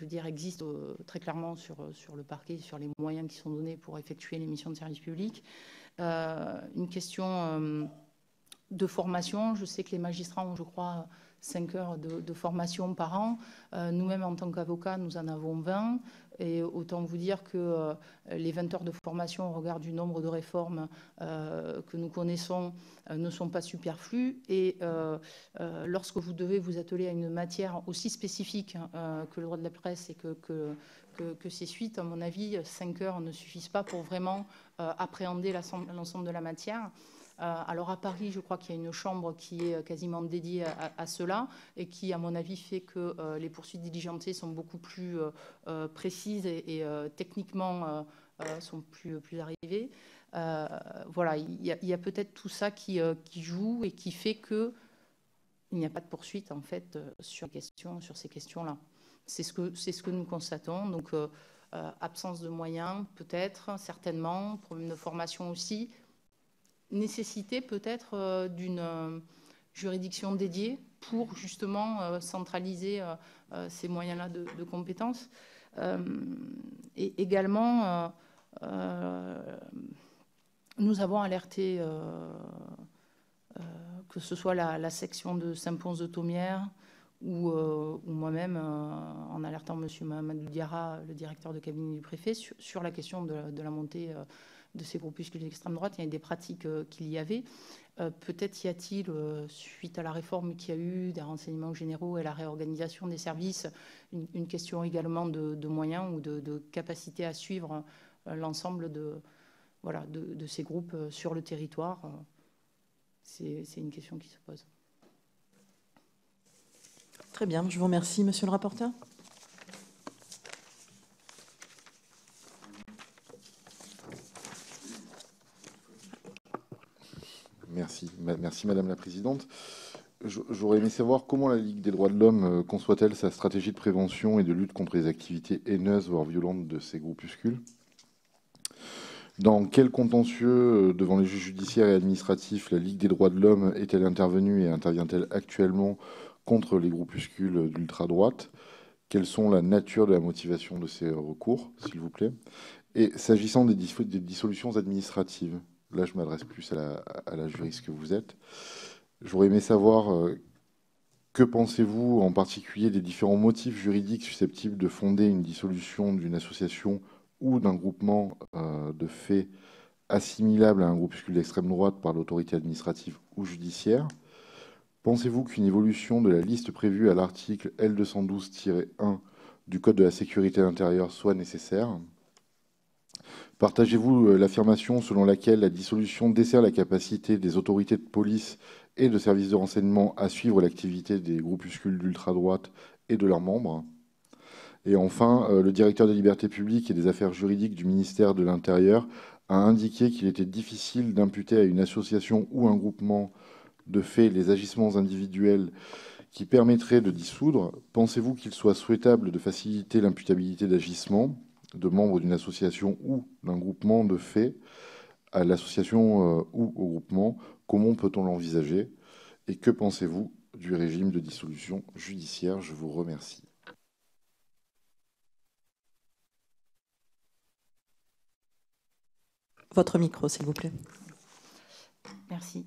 veux dire, existe très clairement sur le parquet, sur les moyens qui sont donnés pour effectuer les missions de service public. Une question de formation. Je sais que les magistrats ont, je crois, 5 heures de formation par an. Nous-mêmes, en tant qu'avocats, nous en avons 20. Et autant vous dire que les 20 heures de formation au regard du nombre de réformes que nous connaissons ne sont pas superflues. Et lorsque vous devez vous atteler à une matière aussi spécifique que le droit de la presse et que ses suites, à mon avis, 5 heures ne suffisent pas pour vraiment appréhender l'ensemble de la matière. Alors à Paris, je crois qu'il y a une chambre qui est quasiment dédiée à cela et qui, à mon avis, fait que les poursuites diligentées sont beaucoup plus précises et techniquement sont plus arrivées. Voilà, il y a peut-être tout ça qui joue et qui fait qu'il n'y a pas de poursuite en fait sur ces questions-là. C'est ce que nous constatons. Donc absence de moyens, peut-être, certainement, problème de formation aussi. Nécessité peut-être d'une juridiction dédiée pour justement centraliser ces moyens-là de compétences. Et également, nous avons alerté, que ce soit la section de Saint-Pons-de-Thomières ou moi-même, en alertant M. Mamadou Diarra, le directeur de cabinet du préfet, sur la question de la montée de ces groupuscules d'extrême droite. Il y a des pratiques qu'il y avait. Peut-être y a-t-il, suite à la réforme qu'il y a eu, des renseignements généraux et la réorganisation des services, une question également de moyens ou de capacité à suivre l'ensemble de ces groupes sur le territoire. C'est une question qui se pose. Très bien, je vous remercie. Monsieur le rapporteur. Merci Madame la Présidente. J'aurais aimé savoir comment la Ligue des droits de l'homme conçoit-elle sa stratégie de prévention et de lutte contre les activités haineuses, voire violentes de ces groupuscules. Dans quel contentieux devant les juges judiciaires et administratifs la Ligue des droits de l'homme est-elle intervenue et intervient-elle actuellement contre les groupuscules d'ultra-droite? Quelles sont la nature de la motivation de ces recours, s'il vous plaît? Et s'agissant des dissolutions administratives, là je m'adresse plus à la juriste que vous êtes, j'aurais aimé savoir que pensez-vous en particulier des différents motifs juridiques susceptibles de fonder une dissolution d'une association ou d'un groupement de faits assimilables à un groupuscule d'extrême droite par l'autorité administrative ou judiciaire? Pensez-vous qu'une évolution de la liste prévue à l'article L212-1 du Code de la sécurité intérieure soit nécessaire? Partagez-vous l'affirmation selon laquelle la dissolution dessert la capacité des autorités de police et de services de renseignement à suivre l'activité des groupuscules d'ultra-droite et de leurs membres? Et enfin, le directeur des libertés publiques et des affaires juridiques du ministère de l'Intérieur a indiqué qu'il était difficile d'imputer à une association ou un groupement de fait les agissements individuels qui permettraient de dissoudre. Pensez-vous qu'il soit souhaitable de faciliter l'imputabilité d'agissements de membres d'une association ou d'un groupement de fait à l'association ou au groupement? Comment peut-on l'envisager? Et que pensez-vous du régime de dissolution judiciaire? Je vous remercie. Votre micro, s'il vous plaît. Merci.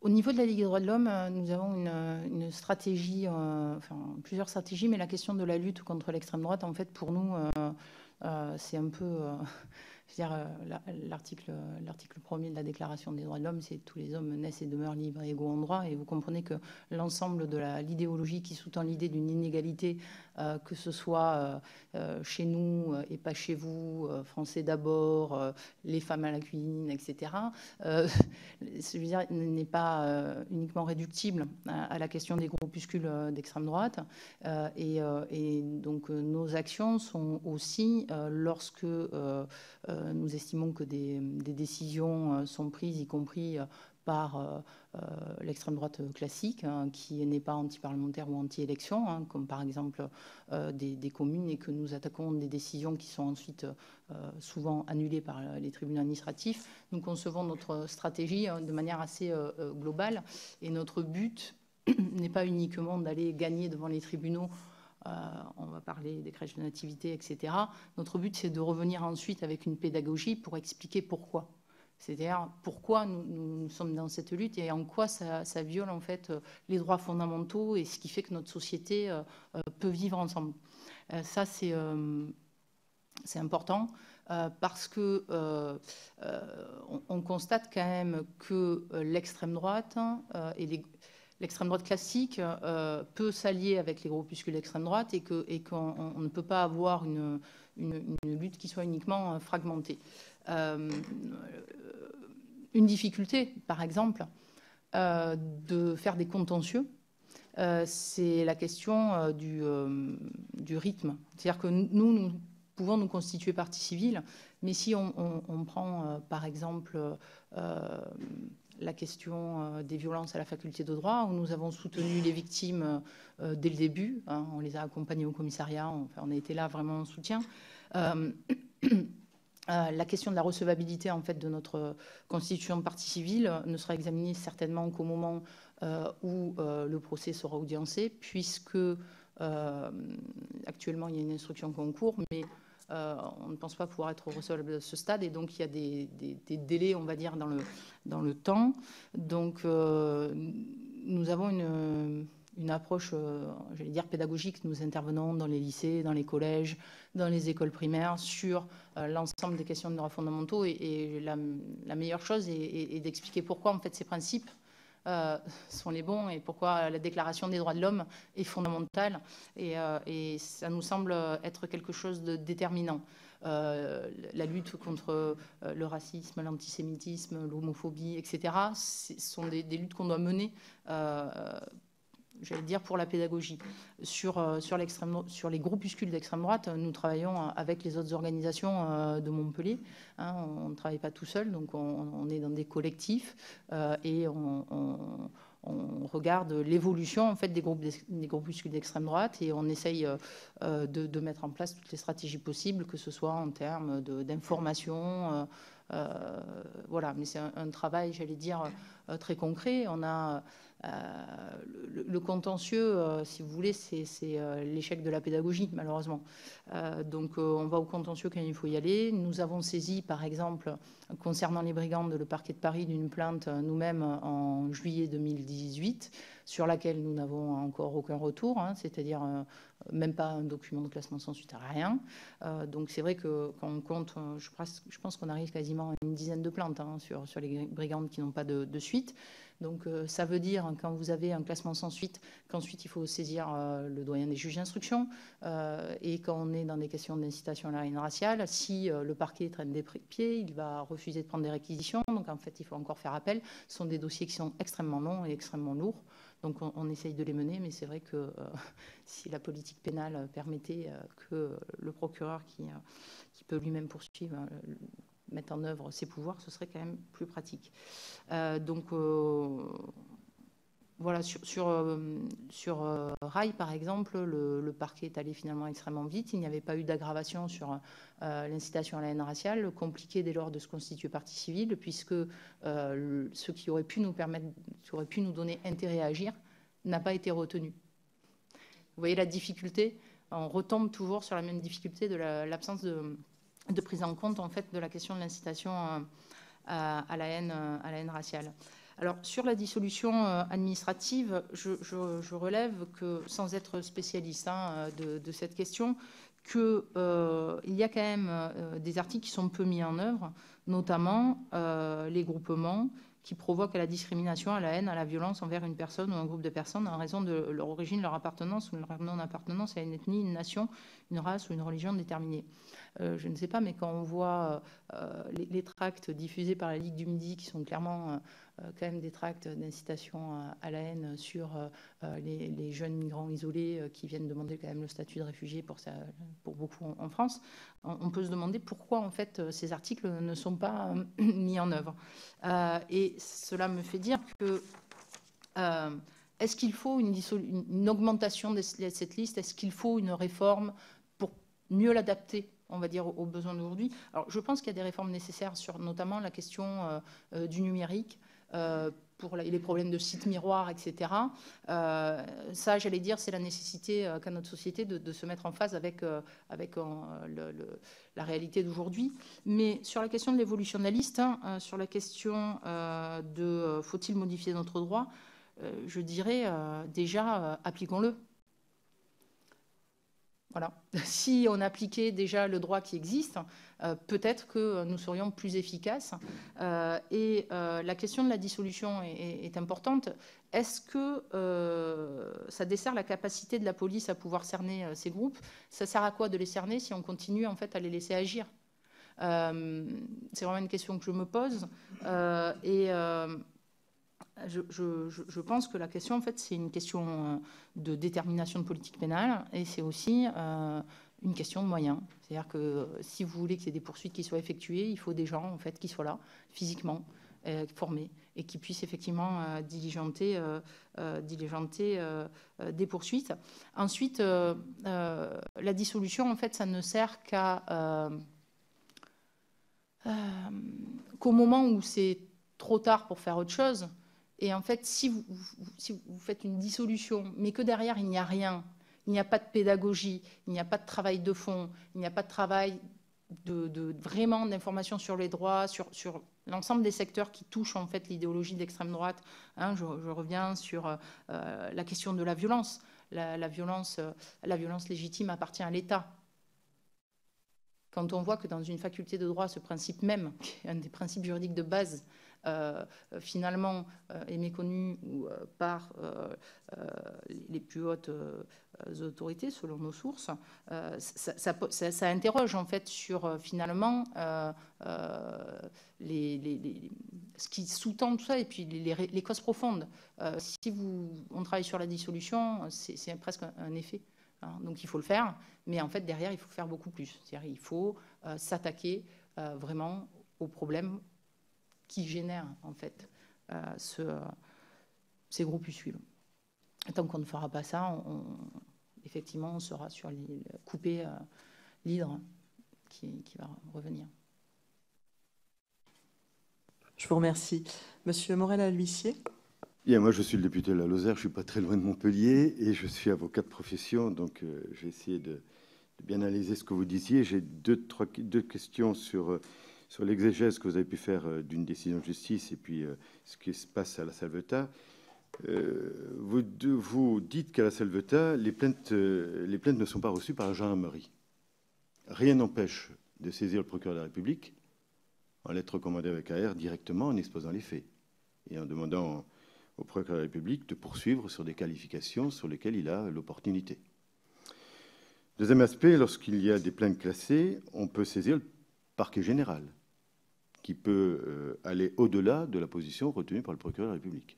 Au niveau de la Ligue des droits de l'homme, nous avons une stratégie, enfin plusieurs stratégies, mais la question de la lutte contre l'extrême droite, en fait, pour nous, c'est un peu... je veux dire, l'article 1er de la Déclaration des droits de l'homme, c'est « tous les hommes naissent et demeurent libres et égaux en droit ». Et vous comprenez que l'ensemble de l'idéologie qui sous-tend l'idée d'une inégalité, que ce soit chez nous et pas chez vous, français d'abord, les femmes à la cuisine, etc., je veux dire, n'est pas uniquement réductible à la question des groupuscules d'extrême droite. Et donc, nos actions sont aussi, lorsque nous estimons que des décisions sont prises, y compris par l'extrême droite classique, qui n'est pas anti-parlementaire ou anti-élection, comme par exemple des communes, et que nous attaquons des décisions qui sont ensuite souvent annulées par les tribunaux administratifs. Nous concevons notre stratégie de manière assez globale, et notre but n'est pas uniquement d'aller gagner devant les tribunaux. On va parler des crèches de nativité, etc. Notre but, c'est de revenir ensuite avec une pédagogie pour expliquer pourquoi. C'est-à-dire pourquoi nous sommes dans cette lutte et en quoi ça viole en fait les droits fondamentaux et ce qui fait que notre société peut vivre ensemble. Ça, c'est important parce que on constate quand même que l'extrême droite et l'extrême droite classique peut s'allier avec les groupuscules d'extrême droite et qu'on ne peut pas avoir une lutte qui soit uniquement fragmentée. Une difficulté, par exemple, de faire des contentieux, c'est la question du rythme. C'est-à-dire que nous pouvons nous constituer partie civile, mais si on prend, par exemple, la question des violences à la faculté de droit, où nous avons soutenu les victimes dès le début, hein, on les a accompagnés au commissariat, on a été là vraiment en soutien. La question de la recevabilité en fait, de notre constitution de partie civile ne sera examinée certainement qu'au moment où le procès sera audiencé, puisque actuellement il y a une instruction concours, mais on ne pense pas pouvoir être recevable à ce stade, et donc il y a des délais, on va dire, dans le temps. Donc nous avons une approche, j'allais dire, pédagogique. Nous intervenons dans les lycées, dans les collèges, dans les écoles primaires, sur l'ensemble des questions de droits fondamentaux. Et la meilleure chose est d'expliquer pourquoi, en fait, ces principes sont les bons et pourquoi la Déclaration des droits de l'homme est fondamentale. Et ça nous semble être quelque chose de déterminant. La lutte contre le racisme, l'antisémitisme, l'homophobie, etc., ce sont des luttes qu'on doit mener j'allais dire, pour la pédagogie. Sur les groupuscules d'extrême droite, nous travaillons avec les autres organisations de Montpellier. Hein, on ne travaille pas tout seul, donc on est dans des collectifs et on regarde l'évolution en fait, des groupuscules d'extrême droite et on essaye de mettre en place toutes les stratégies possibles, que ce soit en termes d'information. Voilà, mais c'est un travail, j'allais dire, très concret. On a le contentieux, si vous voulez, c'est l'échec de la pédagogie, malheureusement. Donc, on va au contentieux quand il faut y aller. Nous avons saisi, par exemple, concernant les brigandes, le parquet de Paris d'une plainte nous-mêmes en juillet 2018, sur laquelle nous n'avons encore aucun retour, hein, c'est-à-dire même pas un document de classement sans suite, rien. Donc, c'est vrai que quand on compte, je pense qu'on arrive quasiment à une dizaine de plaintes hein, sur les brigandes qui n'ont pas de suite. Donc, ça veut dire, quand vous avez un classement sans suite, qu'ensuite, il faut saisir le doyen des juges d'instruction. Et quand on est dans des questions d'incitation à la haine raciale, si le parquet traîne des pieds, il va refuser de prendre des réquisitions. Donc, en fait, il faut encore faire appel. Ce sont des dossiers qui sont extrêmement longs et extrêmement lourds. Donc on essaye de les mener, mais c'est vrai que si la politique pénale permettait que le procureur qui peut lui-même poursuivre mette en œuvre ses pouvoirs, ce serait quand même plus pratique. Voilà, sur Rail, par exemple, le parquet est allé finalement extrêmement vite. Il n'y avait pas eu d'aggravation sur l'incitation à la haine raciale. Le compliqué dès lors de se constituer partie civile, puisque ce qui aurait pu nous permettre, qui aurait pu nous donner intérêt à agir, n'a pas été retenu. Vous voyez la difficulté, on retombe toujours sur la même difficulté de l'absence de prise en compte en fait de la question de l'incitation à la haine raciale. Alors, sur la dissolution administrative, je relève que, sans être spécialiste de cette question, qu'il y a quand même des articles qui sont peu mis en œuvre, notamment les groupements qui provoquent à la discrimination, à la haine, à la violence envers une personne ou un groupe de personnes en raison de leur origine, leur appartenance ou leur non-appartenance à une ethnie, une nation, une race ou une religion déterminée. Je ne sais pas, mais quand on voit les tracts diffusés par la Ligue du Midi, qui sont clairement quand même des tracts d'incitation à la haine sur les jeunes migrants isolés qui viennent demander quand même le statut de réfugié pour beaucoup en France, on peut se demander pourquoi en fait ces articles ne sont pas mis en œuvre. Et cela me fait dire que est-ce qu'il faut une augmentation de cette liste? Est-ce qu'il faut une réforme pour mieux l'adapter, on va dire, aux besoins d'aujourd'hui? Alors, je pense qu'il y a des réformes nécessaires sur notamment la question du numérique, pour les problèmes de sites miroirs, etc. Ça, j'allais dire, c'est la nécessité qu'a notre société de se mettre en phase avec la réalité d'aujourd'hui. Mais sur la question de l'évolution de la liste, sur la question de faut-il modifier notre droit, je dirais déjà, appliquons-le. Voilà. Si on appliquait déjà le droit qui existe, peut-être que nous serions plus efficaces. Et la question de la dissolution est importante. Est-ce que ça dessert la capacité de la police à pouvoir cerner ces groupes? Ça sert à quoi de les cerner si on continue en fait à les laisser agir? C'est vraiment une question que je me pose. Je pense que la question, en fait, c'est une question de détermination de politique pénale et c'est aussi une question de moyens. C'est-à-dire que si vous voulez qu'il y ait des poursuites qui soient effectuées, il faut des gens, en fait, qui soient là, physiquement, formés et qui puissent effectivement diligenter des poursuites. Ensuite, la dissolution, en fait, ça ne sert qu'au moment où c'est trop tard pour faire autre chose. Et en fait, si vous faites une dissolution, mais que derrière, il n'y a rien, il n'y a pas de pédagogie, il n'y a pas de travail de fond, il n'y a pas de travail vraiment d'information sur les droits, sur l'ensemble des secteurs qui touchent en fait l'idéologie d'extrême droite. Je reviens sur la question de la violence. La violence légitime appartient à l'État. Quand on voit que dans une faculté de droit, ce principe même, qui est un des principes juridiques de base, finalement est méconnu par les plus hautes autorités, selon nos sources, ça interroge en fait sur finalement ce qui sous-tend tout ça et puis les causes profondes. Si on travaille sur la dissolution, c'est presque un effet. Donc il faut le faire, mais en fait derrière il faut faire beaucoup plus. C'est-à-dire il faut s'attaquer vraiment aux problèmes qui génèrent en fait ces groupuscules. Tant qu'on ne fera pas ça, effectivement on sera sur couper l'hydre qui va revenir. Je vous remercie. Monsieur Morel-Huissier. Moi, je suis le député de la Lozère, je ne suis pas très loin de Montpellier et je suis avocat de profession, donc j'ai essayé de bien analyser ce que vous disiez. J'ai deux questions sur l'exégèse que vous avez pu faire d'une décision de justice et puis ce qui se passe à la Salvetat. Vous dites qu'à la Salvetat, les plaintes ne sont pas reçues par la gendarmerie. Rien n'empêche de saisir le procureur de la République en lettre recommandée avec AR directement en exposant les faits et en demandant au procureur de la République de poursuivre sur des qualifications sur lesquelles il a l'opportunité. Deuxième aspect, lorsqu'il y a des plaintes classées, on peut saisir le parquet général, qui peut aller au-delà de la position retenue par le procureur de la République.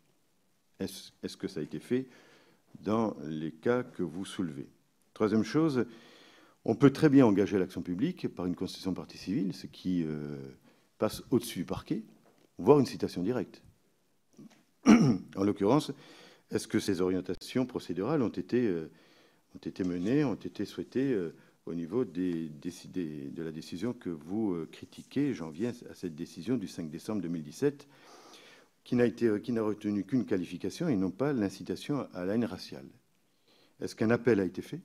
Est-ce que ça a été fait dans les cas que vous soulevez? Troisième chose, on peut très bien engager l'action publique par une constitution de partie civile, ce qui passe au-dessus du parquet, voire une citation directe. En l'occurrence, est-ce que ces orientations procédurales ont été menées, ont été souhaitées au niveau de la décision que vous critiquez? J'en viens à cette décision du 5 décembre 2017 qui n'a retenu qu'une qualification et non pas l'incitation à la haine raciale. Est-ce qu'un appel a été fait?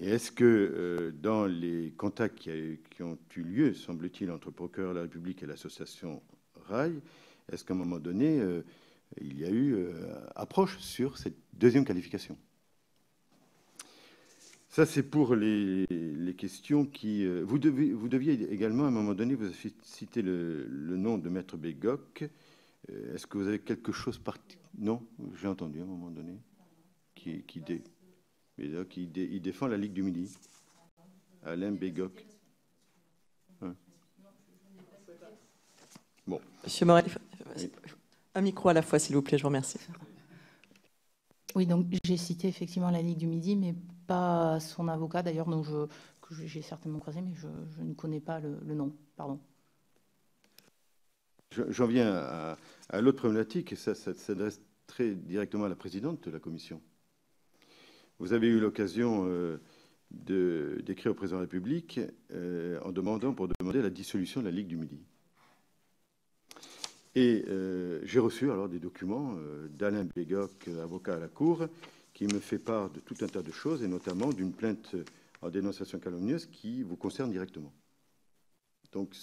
Et est-ce que dans les contacts qui ont eu lieu, semble-t-il, entre le procureur de la République et l'association RAI, est-ce qu'à un moment donné, il y a eu approche sur cette deuxième qualification? Ça, c'est pour les questions qui... Vous deviez également, à un moment donné, vous avez cité le nom de Maître Bégoc. Est-ce que vous avez quelque chose... Non, j'ai entendu à un moment donné. Il défend la Ligue du Midi. Alain Bégoc. Hein? Bon. Monsieur Morel, un micro à la fois, s'il vous plaît, je vous remercie. Oui, donc j'ai cité effectivement la Ligue du Midi, mais pas son avocat d'ailleurs, donc que j'ai certainement croisé, mais je ne connais pas le nom. Pardon. J'en viens à l'autre problématique, et ça s'adresse très directement à la présidente de la commission. Vous avez eu l'occasion d'écrire au président de la République pour demander la dissolution de la Ligue du Midi. Et j'ai reçu alors des documents d'Alain Bégoc, avocat à la Cour, qui me fait part de tout un tas de choses, et notamment d'une plainte en dénonciation calomnieuse qui vous concerne directement. Donc,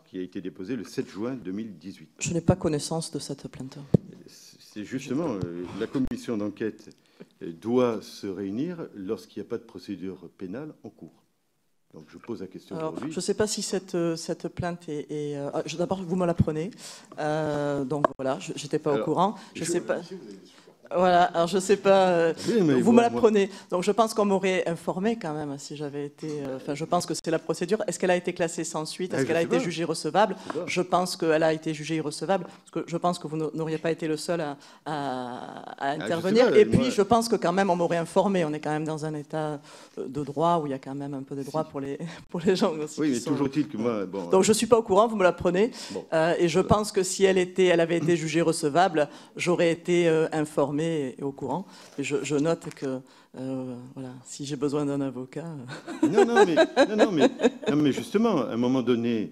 qui a été déposée le 7 juin 2018. Je n'ai pas connaissance de cette plainte. C'est justement, la commission d'enquête doit se réunir lorsqu'il n'y a pas de procédure pénale en cours. Donc je pose la question aujourd'hui. Je ne sais pas si cette plainte est... D'abord, vous me l'apprenez. Donc voilà, je n'étais pas au courant. Je ne sais pas... Voilà, alors je ne sais pas, vous me l'apprenez. Donc je pense qu'on m'aurait informé quand même si j'avais été... Enfin, je pense que c'est la procédure. Est-ce qu'elle a été classée sans suite? Est-ce qu'elle a été jugée recevable? Je pense qu'elle a été jugée irrecevable, parce que je pense que vous n'auriez pas été le seul à intervenir. Et puis je pense que quand même on m'aurait informé. On est quand même dans un état de droit où il y a quand même un peu de droit pour les gens aussi. Oui, mais toujours est-il que moi... Bon, donc je ne suis pas au courant, vous me l'apprenez. Bon. Et je pense que si elle avait été jugée recevable, j'aurais été informé et au courant. Et je note que voilà, si j'ai besoin d'un avocat... Non, mais justement, à un moment donné,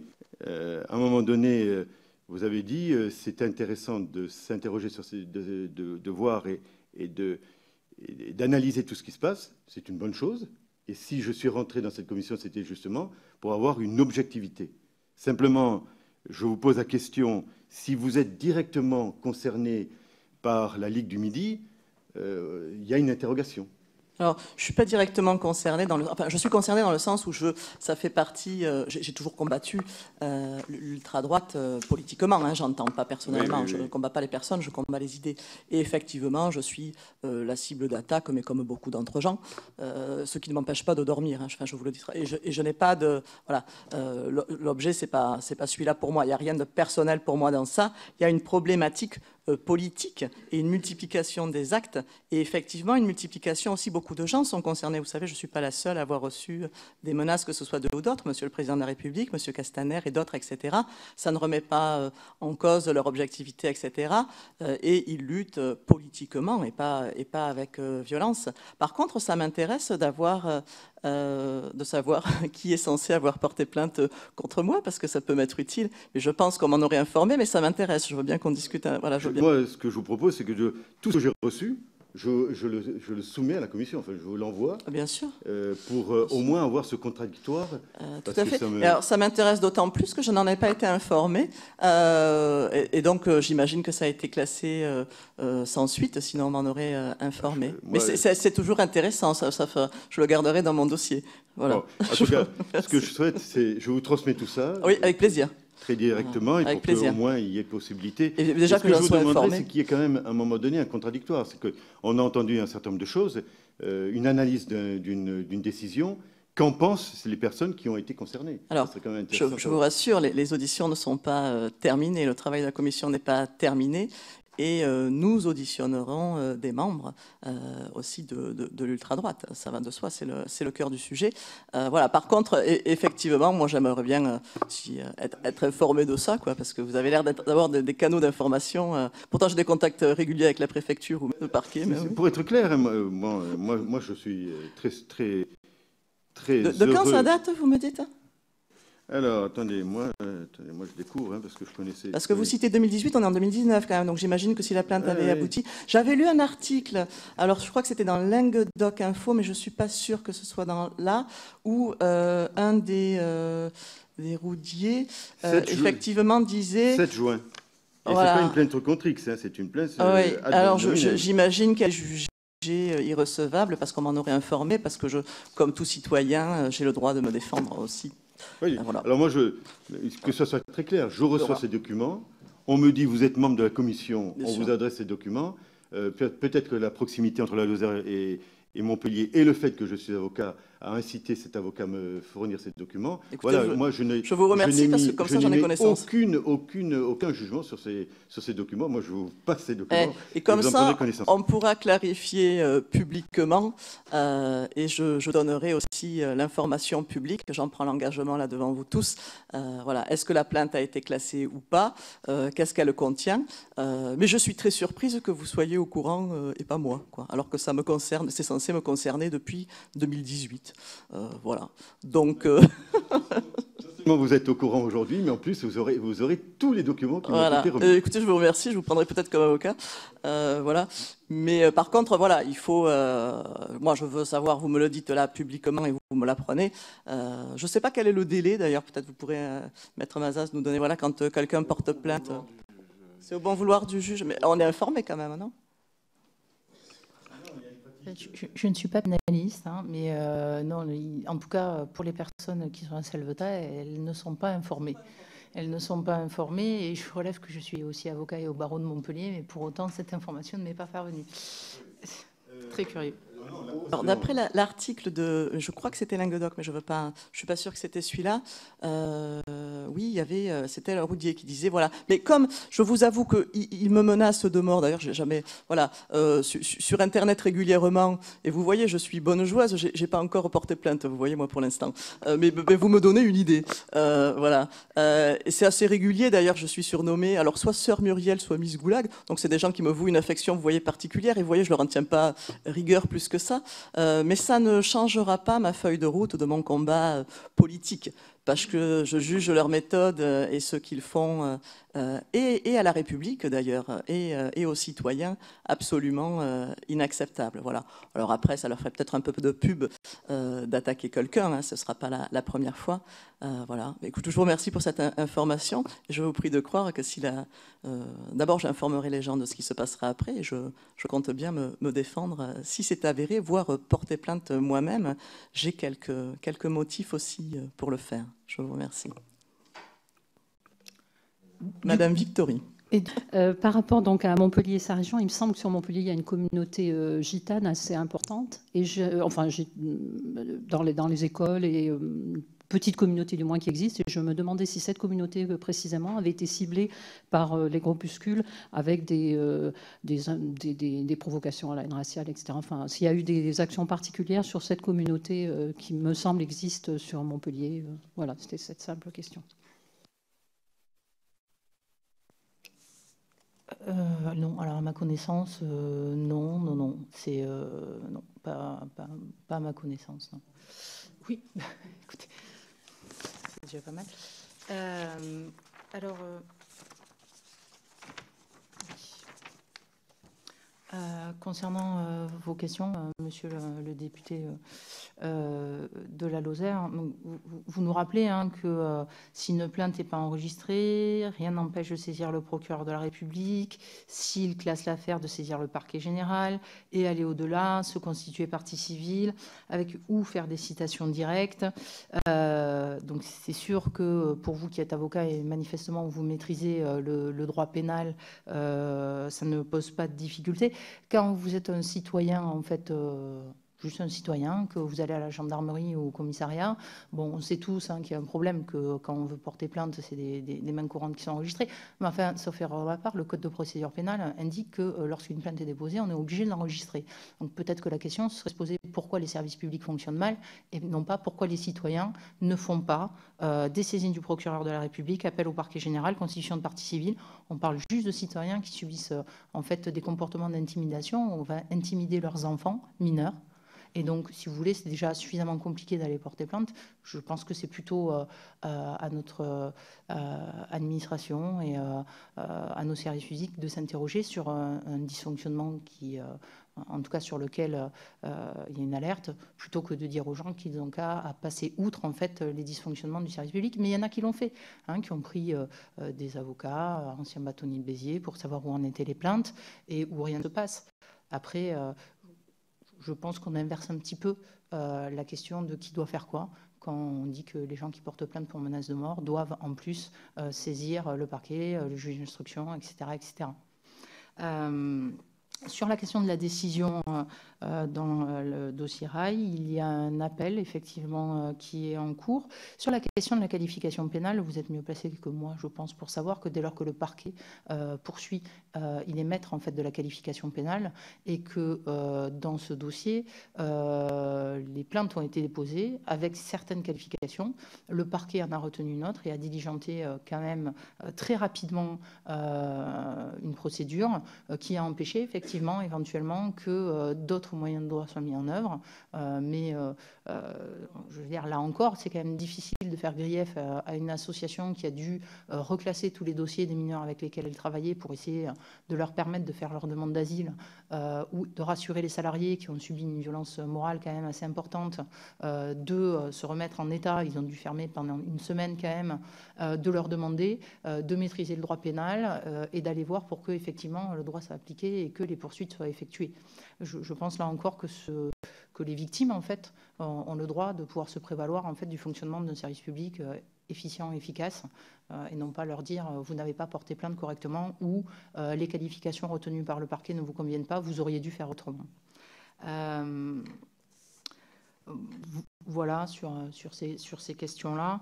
vous avez dit c'est intéressant de s'interroger sur de voir et d'analyser tout ce qui se passe. C'est une bonne chose. Et si je suis rentré dans cette commission, c'était justement pour avoir une objectivité. Simplement, je vous pose la question, si vous êtes directement concerné par la Ligue du Midi, il y a une interrogation. Alors, je ne suis pas directement concernée enfin, je suis concernée dans le sens où ça fait partie... j'ai toujours combattu l'ultra-droite politiquement, hein, j'entends pas personnellement. Oui. Je ne combats pas les personnes, je combats les idées. Et effectivement, je suis la cible d'attaque, mais comme beaucoup d'autres gens, ce qui ne m'empêche pas de dormir, hein, je vous le dis. Et je n'ai pas de... Voilà, l'objet, c'est pas celui-là pour moi. Il n'y a rien de personnel pour moi dans ça. Il y a une problématique politique et une multiplication des actes. Et effectivement, une multiplication aussi, beaucoup de gens sont concernés. Vous savez, je ne suis pas la seule à avoir reçu des menaces, que ce soit de ou d'autres, Monsieur le Président de la République, Monsieur Castaner et d'autres, etc. Ça ne remet pas en cause leur objectivité, etc. Et ils luttent politiquement et pas avec violence. Par contre, ça m'intéresse de savoir qui est censé avoir porté plainte contre moi, parce que ça peut m'être utile. Mais je pense qu'on m'en aurait informé, mais ça m'intéresse. Je veux bien qu'on discute. Voilà, Moi, ce que je vous propose, c'est que tout ce que j'ai reçu, je le soumets à la commission, enfin, je vous l'envoie. Bien sûr. Pour au moins avoir ce contradictoire. Tout à fait. Alors, ça m'intéresse d'autant plus que je n'en ai pas été informée. Et donc, j'imagine que ça a été classé sans suite, sinon on m'en aurait informé. Mais c'est toujours intéressant, je le garderai dans mon dossier. Voilà. Bon, en tout cas, ce que je souhaite, c'est je vous transmets tout ça. Oui, avec plaisir. Très directement, et pour qu'au moins il y ait possibilité. Et déjà que je vous demanderai, c'est qu'il y ait quand même à un moment donné un contradictoire. C'est qu'on a entendu un certain nombre de choses, une analyse d'une décision. Qu'en pensent les personnes qui ont été concernées? Alors, je vous rassure, les auditions ne sont pas terminées, le travail de la commission n'est pas terminé. et nous auditionnerons des membres aussi de l'ultra-droite. Ça va de soi, c'est le cœur du sujet. Voilà. Par contre, effectivement, moi j'aimerais bien être informé de ça, quoi, parce que vous avez l'air d'avoir des canaux d'information. Pourtant, j'ai des contacts réguliers avec la préfecture ou le parquet. Mais oui. Pour être clair, moi je suis très de quand ça date, vous me dites? Alors, attendez, moi je découvre, hein, parce que je connaissais... Parce que vous citez 2018, on est en 2019 quand même, donc j'imagine que si la plainte avait abouti... J'avais lu un article, alors je crois que c'était dans Languedoc Info, mais je ne suis pas sûre que ce soit là, où un des roudiers, effectivement, disait... 7 juin. Et voilà. C'est pas une plainte contre X, hein, c'est une plainte... oui. Alors j'imagine qu'elle est jugée irrecevable parce qu'on m'en aurait informé, parce que comme tout citoyen, j'ai le droit de me défendre aussi. Oui. Voilà. Alors moi, que ce soit très clair, je reçois ces documents, on me dit vous êtes membre de la commission, Bien on sûr. vous adresse ces documents, peut-être que la proximité entre la Lozère et Montpellier et le fait que je suis avocat a incité cet avocat à me fournir ces documents. Écoutez, voilà, moi je vous remercie parce que comme ça j'en ai connaissance. Aucun jugement sur ces documents. Moi je vous passe ces documents. Et comme ça, on pourra clarifier publiquement et je donnerai aussi l'information publique. J'en prends l'engagement là devant vous tous. Voilà, est-ce que la plainte a été classée ou pas? Qu'est-ce qu'elle contient? Mais je suis très surprise que vous soyez au courant et pas moi, quoi. Alors que ça me concerne, c'est censé me concerner depuis 2018. Voilà. Donc. Vous êtes au courant aujourd'hui, mais en plus, vous aurez tous les documents qui voilà. m'ont été remis. Écoutez, je vous remercie. Je vous prendrai peut-être comme avocat. Voilà. Mais par contre, voilà, il faut... moi, je veux savoir, vous me le dites là publiquement et vous me l'apprenez. Je ne sais pas quel est le délai, d'ailleurs. Peut-être vous pourrez, Maître Mazas, nous donner, voilà, quand quelqu'un porte plainte. C'est au bon vouloir du juge. Mais on est informé quand même, non? Je ne suis pas pénaliste, hein, mais non, en tout cas, pour les personnes qui sont à Salvetat, elles ne sont pas informées. Elles ne sont pas informées et je relève que je suis aussi avocat et au barreau de Montpellier, mais pour autant, cette information ne m'est pas parvenue. Très curieux. D'après l'article de, je crois que c'était Languedoc, mais je suis pas sûre que c'était celui-là. Oui, il y avait, c'était le Roudier qui disait voilà. Mais comme je vous avoue qu'il me menace de mort. D'ailleurs, j'ai jamais, voilà, sur Internet régulièrement. Et vous voyez, je suis bonne joueuse. J'ai pas encore porté plainte. Vous voyez, moi pour l'instant. Mais vous me donnez une idée. Voilà. Et c'est assez régulier. D'ailleurs, je suis surnommée, alors soit Sœur Muriel, soit Miss Goulag. Donc c'est des gens qui me vouent une affection, vous voyez, particulière. Et vous voyez, je leur en tiens pas rigueur plus que ça. Mais ça ne changera pas ma feuille de route de mon combat politique, parce que je juge leur méthode et ce qu'ils font, et à la République d'ailleurs, et aux citoyens, absolument inacceptable. Voilà. Alors après, ça leur ferait peut-être un peu de pub d'attaquer quelqu'un, hein, ce ne sera pas la première fois. Voilà. Écoute, je vous remercie pour cette information. Je vous prie de croire que si d'abord, j'informerai les gens de ce qui se passera après, et je compte bien me défendre si c'est avéré, voire porter plainte moi-même. J'ai quelques motifs aussi pour le faire. Je vous remercie. Madame Victory. Par rapport donc à Montpellier et sa région, il me semble que sur Montpellier, il y a une communauté gitane assez importante. Et dans les écoles et petite communauté du moins qui existe. Et je me demandais si cette communauté précisément avait été ciblée par les groupuscules avec des provocations à la haine raciale, etc. Enfin, s'il y a eu des actions particulières sur cette communauté qui me semble existe sur Montpellier. Voilà, c'était cette simple question. Non, alors à ma connaissance, non. C'est non, pas à ma connaissance. Non. Oui, écoutez, c'est déjà pas mal. Alors, concernant vos questions, monsieur le député de la Lozère, vous nous rappelez que si une plainte n'est pas enregistrée, rien n'empêche de saisir le procureur de la République, s'il classe l'affaire, de saisir le parquet général et aller au-delà, se constituer partie civile, ou faire des citations directes. Donc c'est sûr que pour vous qui êtes avocat et manifestement vous maîtrisez le droit pénal, ça ne pose pas de difficulté. Quand vous êtes un citoyen en fait juste un citoyen, que vous allez à la gendarmerie ou au commissariat. Bon, on sait tous qu'il y a un problème, que quand on veut porter plainte, c'est des mains courantes qui sont enregistrées. Mais enfin, sauf erreur de ma part, le Code de procédure pénale indique que lorsqu'une plainte est déposée, on est obligé de l'enregistrer. Donc peut-être que la question serait de se poser pourquoi les services publics fonctionnent mal et non pas pourquoi les citoyens ne font pas des saisines du procureur de la République, appel au parquet général, constitution de partie civile. On parle juste de citoyens qui subissent en fait des comportements d'intimidation. On va intimider leurs enfants mineurs. Et donc, si vous voulez, c'est déjà suffisamment compliqué d'aller porter plainte. Je pense que c'est plutôt à notre administration et à nos services physiques de s'interroger sur un dysfonctionnement qui, en tout cas sur lequel il y a une alerte, plutôt que de dire aux gens qu'ils n'ont qu'à passer outre en fait les dysfonctionnements du service public. Mais il y en a qui l'ont fait, qui ont pris des avocats, anciens bâtonniers de Béziers, pour savoir où en étaient les plaintes et où rien ne se passe. Après, je pense qu'on inverse un petit peu la question de qui doit faire quoi quand on dit que les gens qui portent plainte pour menace de mort doivent en plus saisir le parquet, le juge d'instruction, etc. etc. Sur la question de la décision dans le dossier Rail, il y a un appel effectivement qui est en cours. Sur la question de la qualification pénale, vous êtes mieux placé que moi, je pense, pour savoir que dès lors que le parquet poursuit, il est maître en fait de la qualification pénale et que dans ce dossier, les plaintes ont été déposées avec certaines qualifications. Le parquet en a retenu une autre et a diligenté quand même très rapidement une procédure qui a empêché effectivement éventuellement que d'autres moyens de droit soient mis en œuvre. Mais je veux dire, là encore, c'est quand même difficile de faire grief à une association qui a dû reclasser tous les dossiers des mineurs avec lesquels elle travaillait pour essayer de leur permettre de faire leur demande d'asile ou de rassurer les salariés qui ont subi une violence morale quand même assez importante de se remettre en état. Ils ont dû fermer pendant une semaine quand même, de leur demander de maîtriser le droit pénal et d'aller voir pour que effectivement le droit soit appliqué et que les poursuites soient effectuées. Je pense là encore que les victimes en fait ont le droit de pouvoir se prévaloir en fait du fonctionnement d'un service public efficient et efficace et non pas leur dire vous n'avez pas porté plainte correctement ou les qualifications retenues par le parquet ne vous conviennent pas, vous auriez dû faire autrement. Voilà sur ces questions-là.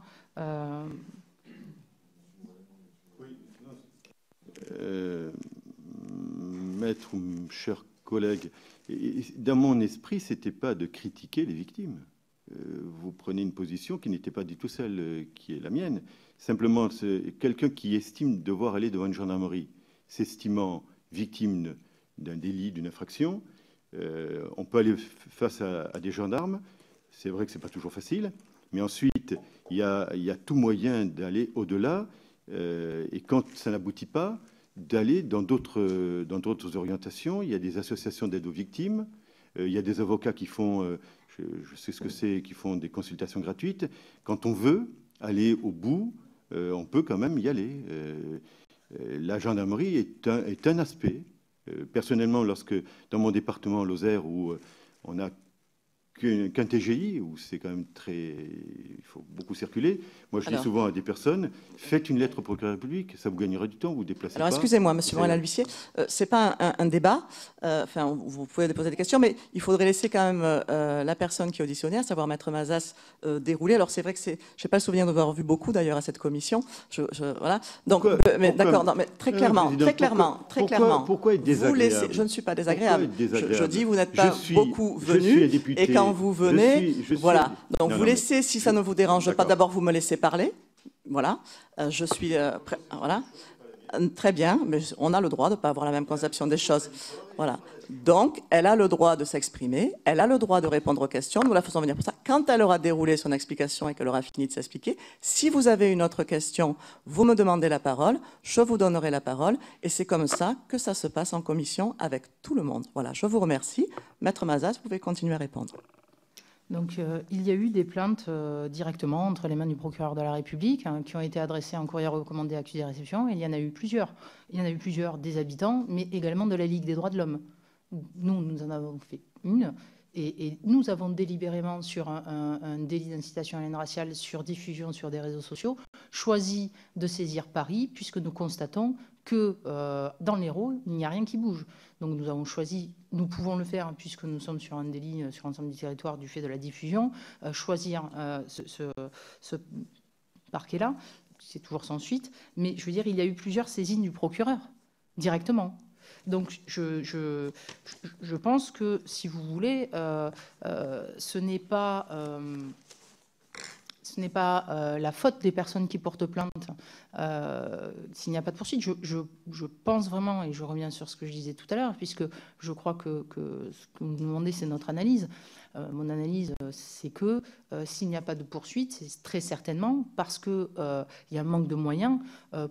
Maître ou cher collègue, dans mon esprit, ce n'était pas de critiquer les victimes. Vous prenez une position qui n'était pas du tout celle qui est la mienne. Simplement, c'est quelqu'un qui estime devoir aller devant une gendarmerie, s'estimant victime d'un délit, d'une infraction. On peut aller face à des gendarmes. C'est vrai que ce n'est pas toujours facile. Mais ensuite, il y a tout moyen d'aller au-delà. Et quand ça n'aboutit pas, d'aller dans d'autres orientations. Il y a des associations d'aide aux victimes. Il y a des avocats qui font, je sais ce que c'est, qui font des consultations gratuites. Quand on veut aller au bout, on peut quand même y aller. La gendarmerie est un aspect. Personnellement, lorsque dans mon département, Lozère, où on a qu'un TGI, où c'est quand même il faut beaucoup circuler. Moi, je dis souvent à des personnes, faites une lettre au procureur public, ça vous gagnera du temps, vous vous déplacez pas. Alors, excusez-moi, monsieur Morel-L'Huissier, c'est pas un débat, enfin, vous pouvez déposer des questions, mais il faudrait laisser quand même la personne qui est auditionnaire, à savoir Maître Mazas, dérouler. Alors, c'est vrai que je n'ai pas le souvenir d'avoir vu beaucoup, d'ailleurs, à cette commission. Voilà. Donc, d'accord, non, mais très clairement. Pourquoi être désagréable? Je ne suis pas désagréable. Je dis, vous n'êtes pas beaucoup venu, et quand vous venez, voilà. Donc vous laissez, si ça ne vous dérange pas, d'abord vous me laissez parler. Voilà. Je suis voilà. Très bien, mais on a le droit de ne pas avoir la même conception des choses. Voilà. Donc, elle a le droit de s'exprimer, elle a le droit de répondre aux questions, nous la faisons venir pour ça. Quand elle aura déroulé son explication et qu'elle aura fini de s'expliquer, si vous avez une autre question, vous me demandez la parole, je vous donnerai la parole, et c'est comme ça que ça se passe en commission avec tout le monde. Voilà, je vous remercie. Maître Mazas, vous pouvez continuer à répondre. Donc, il y a eu des plaintes directement entre les mains du procureur de la République qui ont été adressées en courrier recommandé accusé réception. Et il y en a eu plusieurs. Il y en a eu plusieurs des habitants, mais également de la Ligue des droits de l'homme. Nous en avons fait une. Et nous avons délibérément sur un délit d'incitation à la haine raciale sur diffusion sur des réseaux sociaux. choisi de saisir Paris, puisque nous constatons que dans l'Hérault, il n'y a rien qui bouge. Donc nous avons choisi, nous pouvons le faire, puisque nous sommes sur un délit sur l'ensemble du territoire du fait de la diffusion, choisir ce parquet-là, c'est toujours sans suite, mais je veux dire, il y a eu plusieurs saisines du procureur, directement. Donc je pense que, si vous voulez, ce n'est pas la faute des personnes qui portent plainte s'il n'y a pas de poursuite. Je pense vraiment, et je reviens sur ce que je disais tout à l'heure, puisque je crois que ce que vous nous demandez, c'est notre analyse. Mon analyse, c'est que s'il n'y a pas de poursuite, c'est très certainement parce qu'il y a un manque de moyens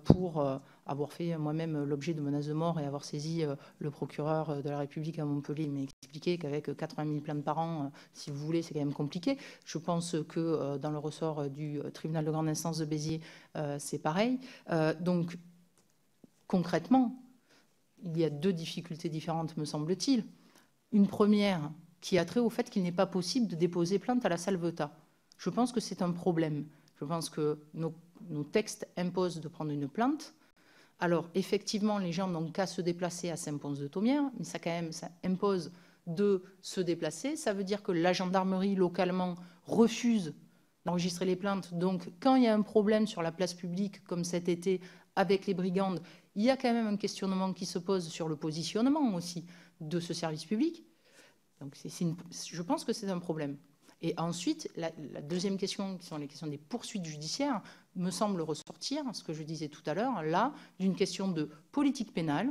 pour avoir fait moi-même l'objet de menaces de mort et avoir saisi le procureur de la République à Montpellier. Il m'a expliqué qu'avec 80 000 plaintes par an, si vous voulez, c'est quand même compliqué. Je pense que dans le ressort du tribunal de grande instance de Béziers, c'est pareil. Donc, concrètement, il y a deux difficultés différentes, me semble-t-il. Une première qui a trait au fait qu'il n'est pas possible de déposer plainte à la Salvetat. Je pense que c'est un problème. Je pense que nos textes imposent de prendre une plainte. Alors, effectivement, les gens n'ont qu'à se déplacer à Saint-Pons-de-Thomières, mais ça, quand même, ça impose de se déplacer. Ça veut dire que la gendarmerie, localement, refuse d'enregistrer les plaintes. Donc, quand il y a un problème sur la place publique, comme cet été, avec les brigandes, il y a quand même un questionnement qui se pose sur le positionnement aussi de ce service public. Donc, je pense que c'est un problème. Et ensuite, la deuxième question, qui sont les questions des poursuites judiciaires, me semble ressortir, ce que je disais tout à l'heure, là, d'une question de politique pénale,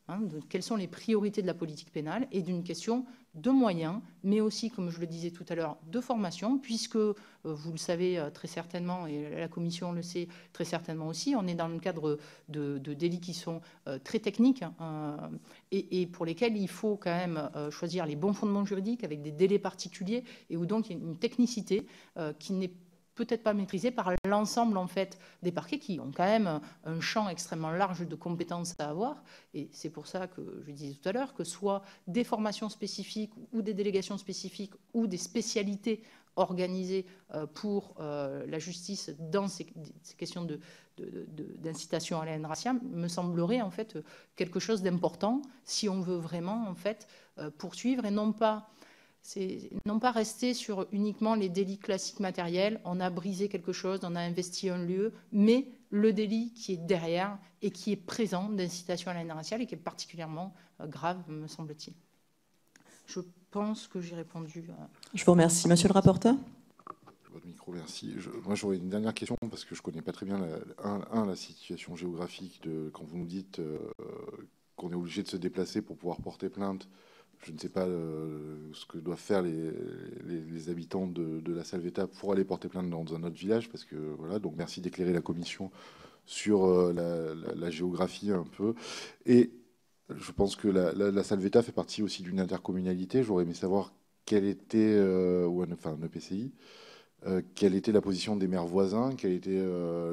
de quelles sont les priorités de la politique pénale, et d'une question de moyens, mais aussi, comme je le disais tout à l'heure, de formation, puisque, vous le savez très certainement, et la Commission le sait très certainement aussi, on est dans le cadre de délits qui sont très techniques, et pour lesquels il faut quand même choisir les bons fondements juridiques avec des délais particuliers, et où donc il y a une technicité qui n'est peut-être pas maîtrisée par l'ensemble en fait des parquets qui ont quand même un champ extrêmement large de compétences à avoir. Et c'est pour ça que je disais tout à l'heure que soit des formations spécifiques ou des délégations spécifiques ou des spécialités organisées pour la justice dans ces questions d'incitation à la haine raciale me semblerait en fait quelque chose d'important si on veut vraiment en fait poursuivre et non pas rester sur uniquement les délits classiques matériels. On a brisé quelque chose, on a investi un lieu, mais le délit qui est derrière et qui est présent d'incitation à la haine raciale et qui est particulièrement grave, me semble-t-il. Je pense que j'ai répondu. Je vous remercie. Monsieur le rapporteur ? Votre micro, merci. Moi, j'aurais une dernière question parce que je ne connais pas très bien la situation géographique quand vous nous dites qu'on est obligé de se déplacer pour pouvoir porter plainte. Je ne sais pas ce que doivent faire les habitants de la Salvetat pour aller porter plainte dans un autre village, parce que voilà. Donc merci d'éclairer la commission sur la géographie un peu. Et je pense que la Salvetat fait partie aussi d'une intercommunalité. J'aurais aimé savoir quelle était, un EPCI, quelle était la position des maires voisins, quelles étaient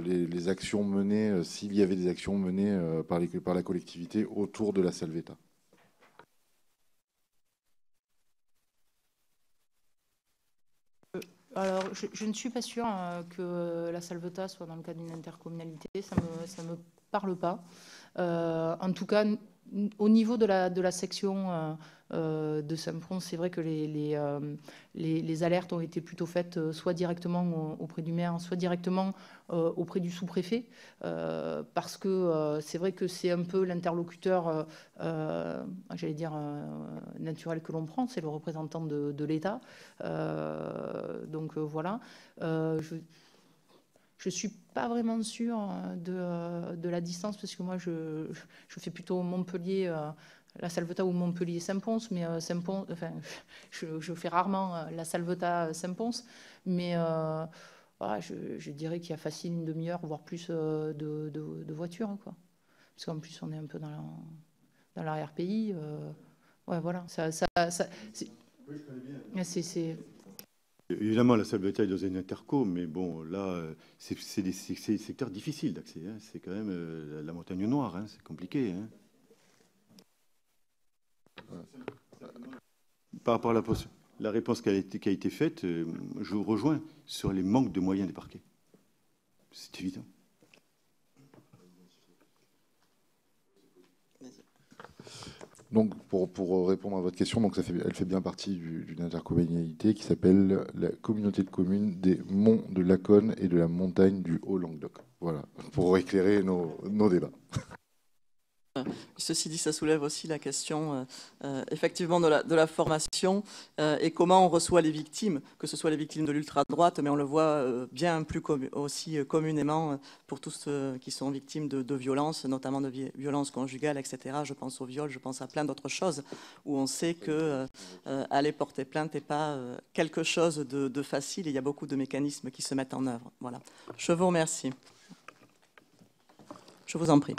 les actions menées, s'il y avait des actions menées par la collectivité autour de la Salvetat. Alors, je ne suis pas sûre que la Salvetat soit dans le cadre d'une intercommunalité. Ça me parle pas. En tout cas, au niveau de la section de Saint-Pons, c'est vrai que les alertes ont été plutôt faites soit directement auprès du maire, soit directement auprès du sous-préfet, parce que c'est vrai que c'est un peu l'interlocuteur, j'allais dire, naturel que l'on prend, c'est le représentant de l'État. Donc voilà. Je ne suis pas vraiment sûre de la distance, parce que moi, je fais plutôt Montpellier, la Salvetat ou Montpellier-Saint-Pons, mais Saint-Pons, enfin, je fais rarement la Salvetat-Saint-Pons, mais voilà, je dirais qu'il y a facile une demi-heure, voire plus de voitures, quoi. Parce qu'en plus, on est un peu dans l'arrière-pays. Ouais, voilà. Oui, je connais bien. C'est... Évidemment, la Salvetat est dans une interco, mais bon, là, c'est des secteurs difficiles d'accès. Hein. C'est quand même la montagne noire, hein. C'est compliqué. Hein. Par rapport à la réponse qui a été faite, je vous rejoins sur les manques de moyens des parquets. C'est évident. Donc, pour répondre à votre question, donc elle fait bien partie d'une intercommunalité qui s'appelle la communauté de communes des monts de Laconne et de la montagne du Haut-Languedoc. Voilà, pour éclairer nos débats. Ceci dit, ça soulève aussi la question effectivement de la formation et comment on reçoit les victimes, que ce soit les victimes de l'ultra-droite, mais on le voit bien plus aussi communément pour tous ceux qui sont victimes de violences, notamment de violences conjugales, etc. Je pense au viol, je pense à plein d'autres choses où on sait que aller porter plainte n'est pas quelque chose de facile. Il y a beaucoup de mécanismes qui se mettent en œuvre. Voilà. Je vous remercie. Je vous en prie.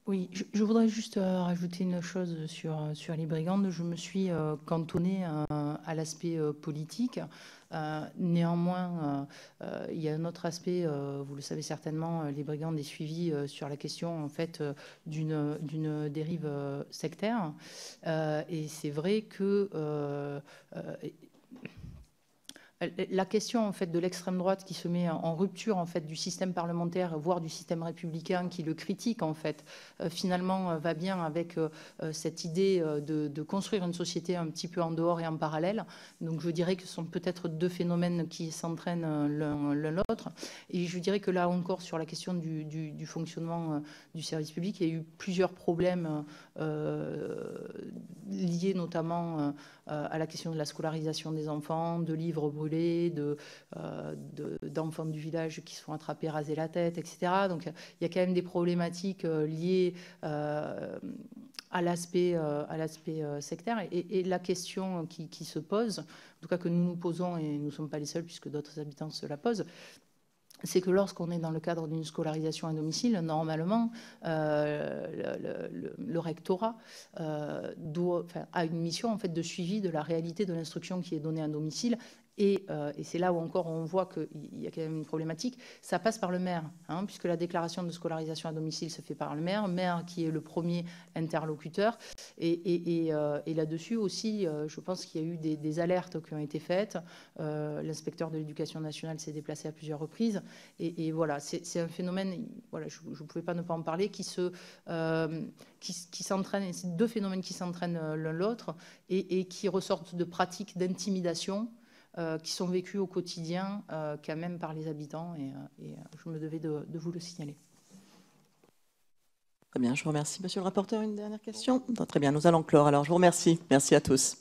Oui, je voudrais juste rajouter une chose sur les brigandes. Je me suis cantonnée à l'aspect politique. Néanmoins, il y a un autre aspect, vous le savez certainement, les brigandes est suivies sur la question en fait d'une dérive sectaire. Et c'est vrai que la question en fait de l'extrême droite qui se met en rupture en fait du système parlementaire, voire du système républicain, qui le critique en fait, finalement va bien avec cette idée de construire une société un petit peu en dehors et en parallèle. Donc je dirais que ce sont peut-être deux phénomènes qui s'entraînent l'un l'autre. Et je dirais que là encore sur la question du fonctionnement du service public, il y a eu plusieurs problèmes liés notamment à la question de la scolarisation des enfants, de livres brûlés, d'enfants du village qui se font attraper, raser la tête, etc. Donc il y a quand même des problématiques liées à l'aspect sectaire. Et la question qui se pose, en tout cas que nous nous posons, et nous ne sommes pas les seuls puisque d'autres habitants se la posent, c'est que lorsqu'on est dans le cadre d'une scolarisation à domicile, normalement, le rectorat a une mission en fait, de suivi de la réalité de l'instruction qui est donnée à domicile. Et c'est là où encore on voit qu'il y a quand même une problématique. Ça passe par le maire, puisque la déclaration de scolarisation à domicile se fait par le maire qui est le premier interlocuteur. Et là-dessus aussi, je pense qu'il y a eu des alertes qui ont été faites. L'inspecteur de l'éducation nationale s'est déplacé à plusieurs reprises. Et voilà, c'est un phénomène, voilà, je ne pouvais pas ne pas en parler, qui s'entraînent, c'est deux phénomènes qui s'entraînent l'un l'autre et qui ressortent de pratiques d'intimidation qui sont vécues au quotidien, quand même par les habitants. Et je me devais de vous le signaler. Très bien, je vous remercie. Monsieur le rapporteur, une dernière question ? Non, très bien, nous allons clore. Alors, je vous remercie. Merci à tous.